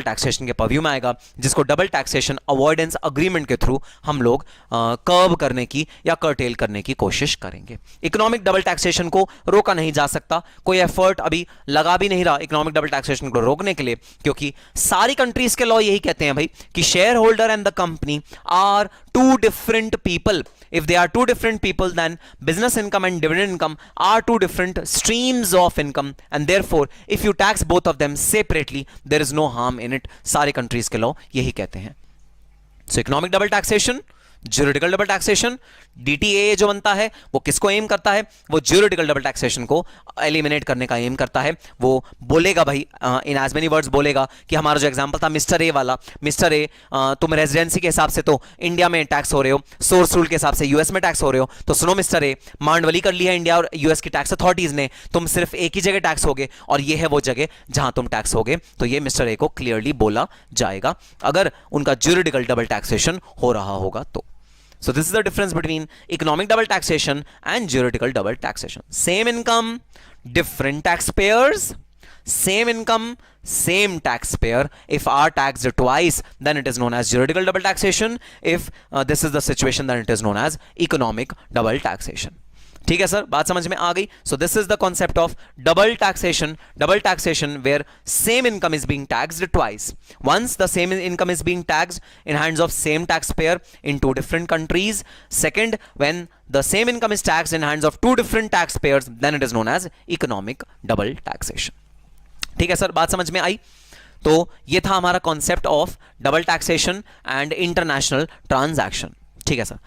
टैक्सेशन के पर्व्यू में आएगा, जिसको डबल टैक्सेशन अवॉइडेंस अग्रीमेंट के थ्रू हम लोग कर्व करने की या कर्टेल करने की कोशिश करेंगे। इकोनॉमिक डबल टैक्सेशन को रोका नहीं जा सकता, कोई एफर्ट अभी लगा भी नहीं रहा इकोनॉमिक डबल टैक्सेशन को रोकने के लिए, क्योंकि सारी कंट्रीज के लॉ यही कहते हैं भाई कि share holder and the company are 2 different people. If they are 2 different people, then business income and dividend income are 2 different streams of income, and therefore if you tax both of them separately, there is no harm in it. सारे countries के law यही कहते हैं। So economic double taxation, juridical double taxation, DTAA जो बनता है वो किसको एम करता है? वो ज्यूरिडिकल डबल टैक्सेशन को एलिमिनेट करने का एम करता है। वो बोलेगा भाई इन एज मेनी वर्ड्स बोलेगा कि हमारा जो एग्जांपल था मिस्टर ए वाला, मिस्टर ए तुम रेजिडेंसी के हिसाब से तो इंडिया में टैक्स हो रहे हो, सोर्स रूल के हिसाब से यूएस में टैक्स हो रहे हो, तो सुनो मिस्टर ए, मांडवली कर लिया इंडिया और यूएस की टैक्स अथॉरिटीज ने, तुम सिर्फ एक ही जगह टैक्स होगे और ये है वो जगह जहां तुम टैक्स होगे। तो ये मिस्टर ए को क्लियरली बोला जाएगा अगर उनका ज्यूरिडिकल डबल टैक्सेशन हो रहा होगा तो। So this is the difference between economic double taxation and juridical double taxation. Same income, different taxpayers. Same income, same taxpayer. If are taxed twice, then it is known as juridical double taxation. If this is the situation, then it is known as economic double taxation. ठीक है सर, बात समझ में आ गई। So this is the concept of double taxation where same income is being taxed twice. Once the same income is being taxed in hands of same tax payer in 2 different countries. Second, when the same income is taxed in hands of 2 different taxpayers, then it is known as economic double taxation. ठीक है सर, बात समझ में आई। तो ये था हमारा concept of double taxation and international transaction. ठीक है सर।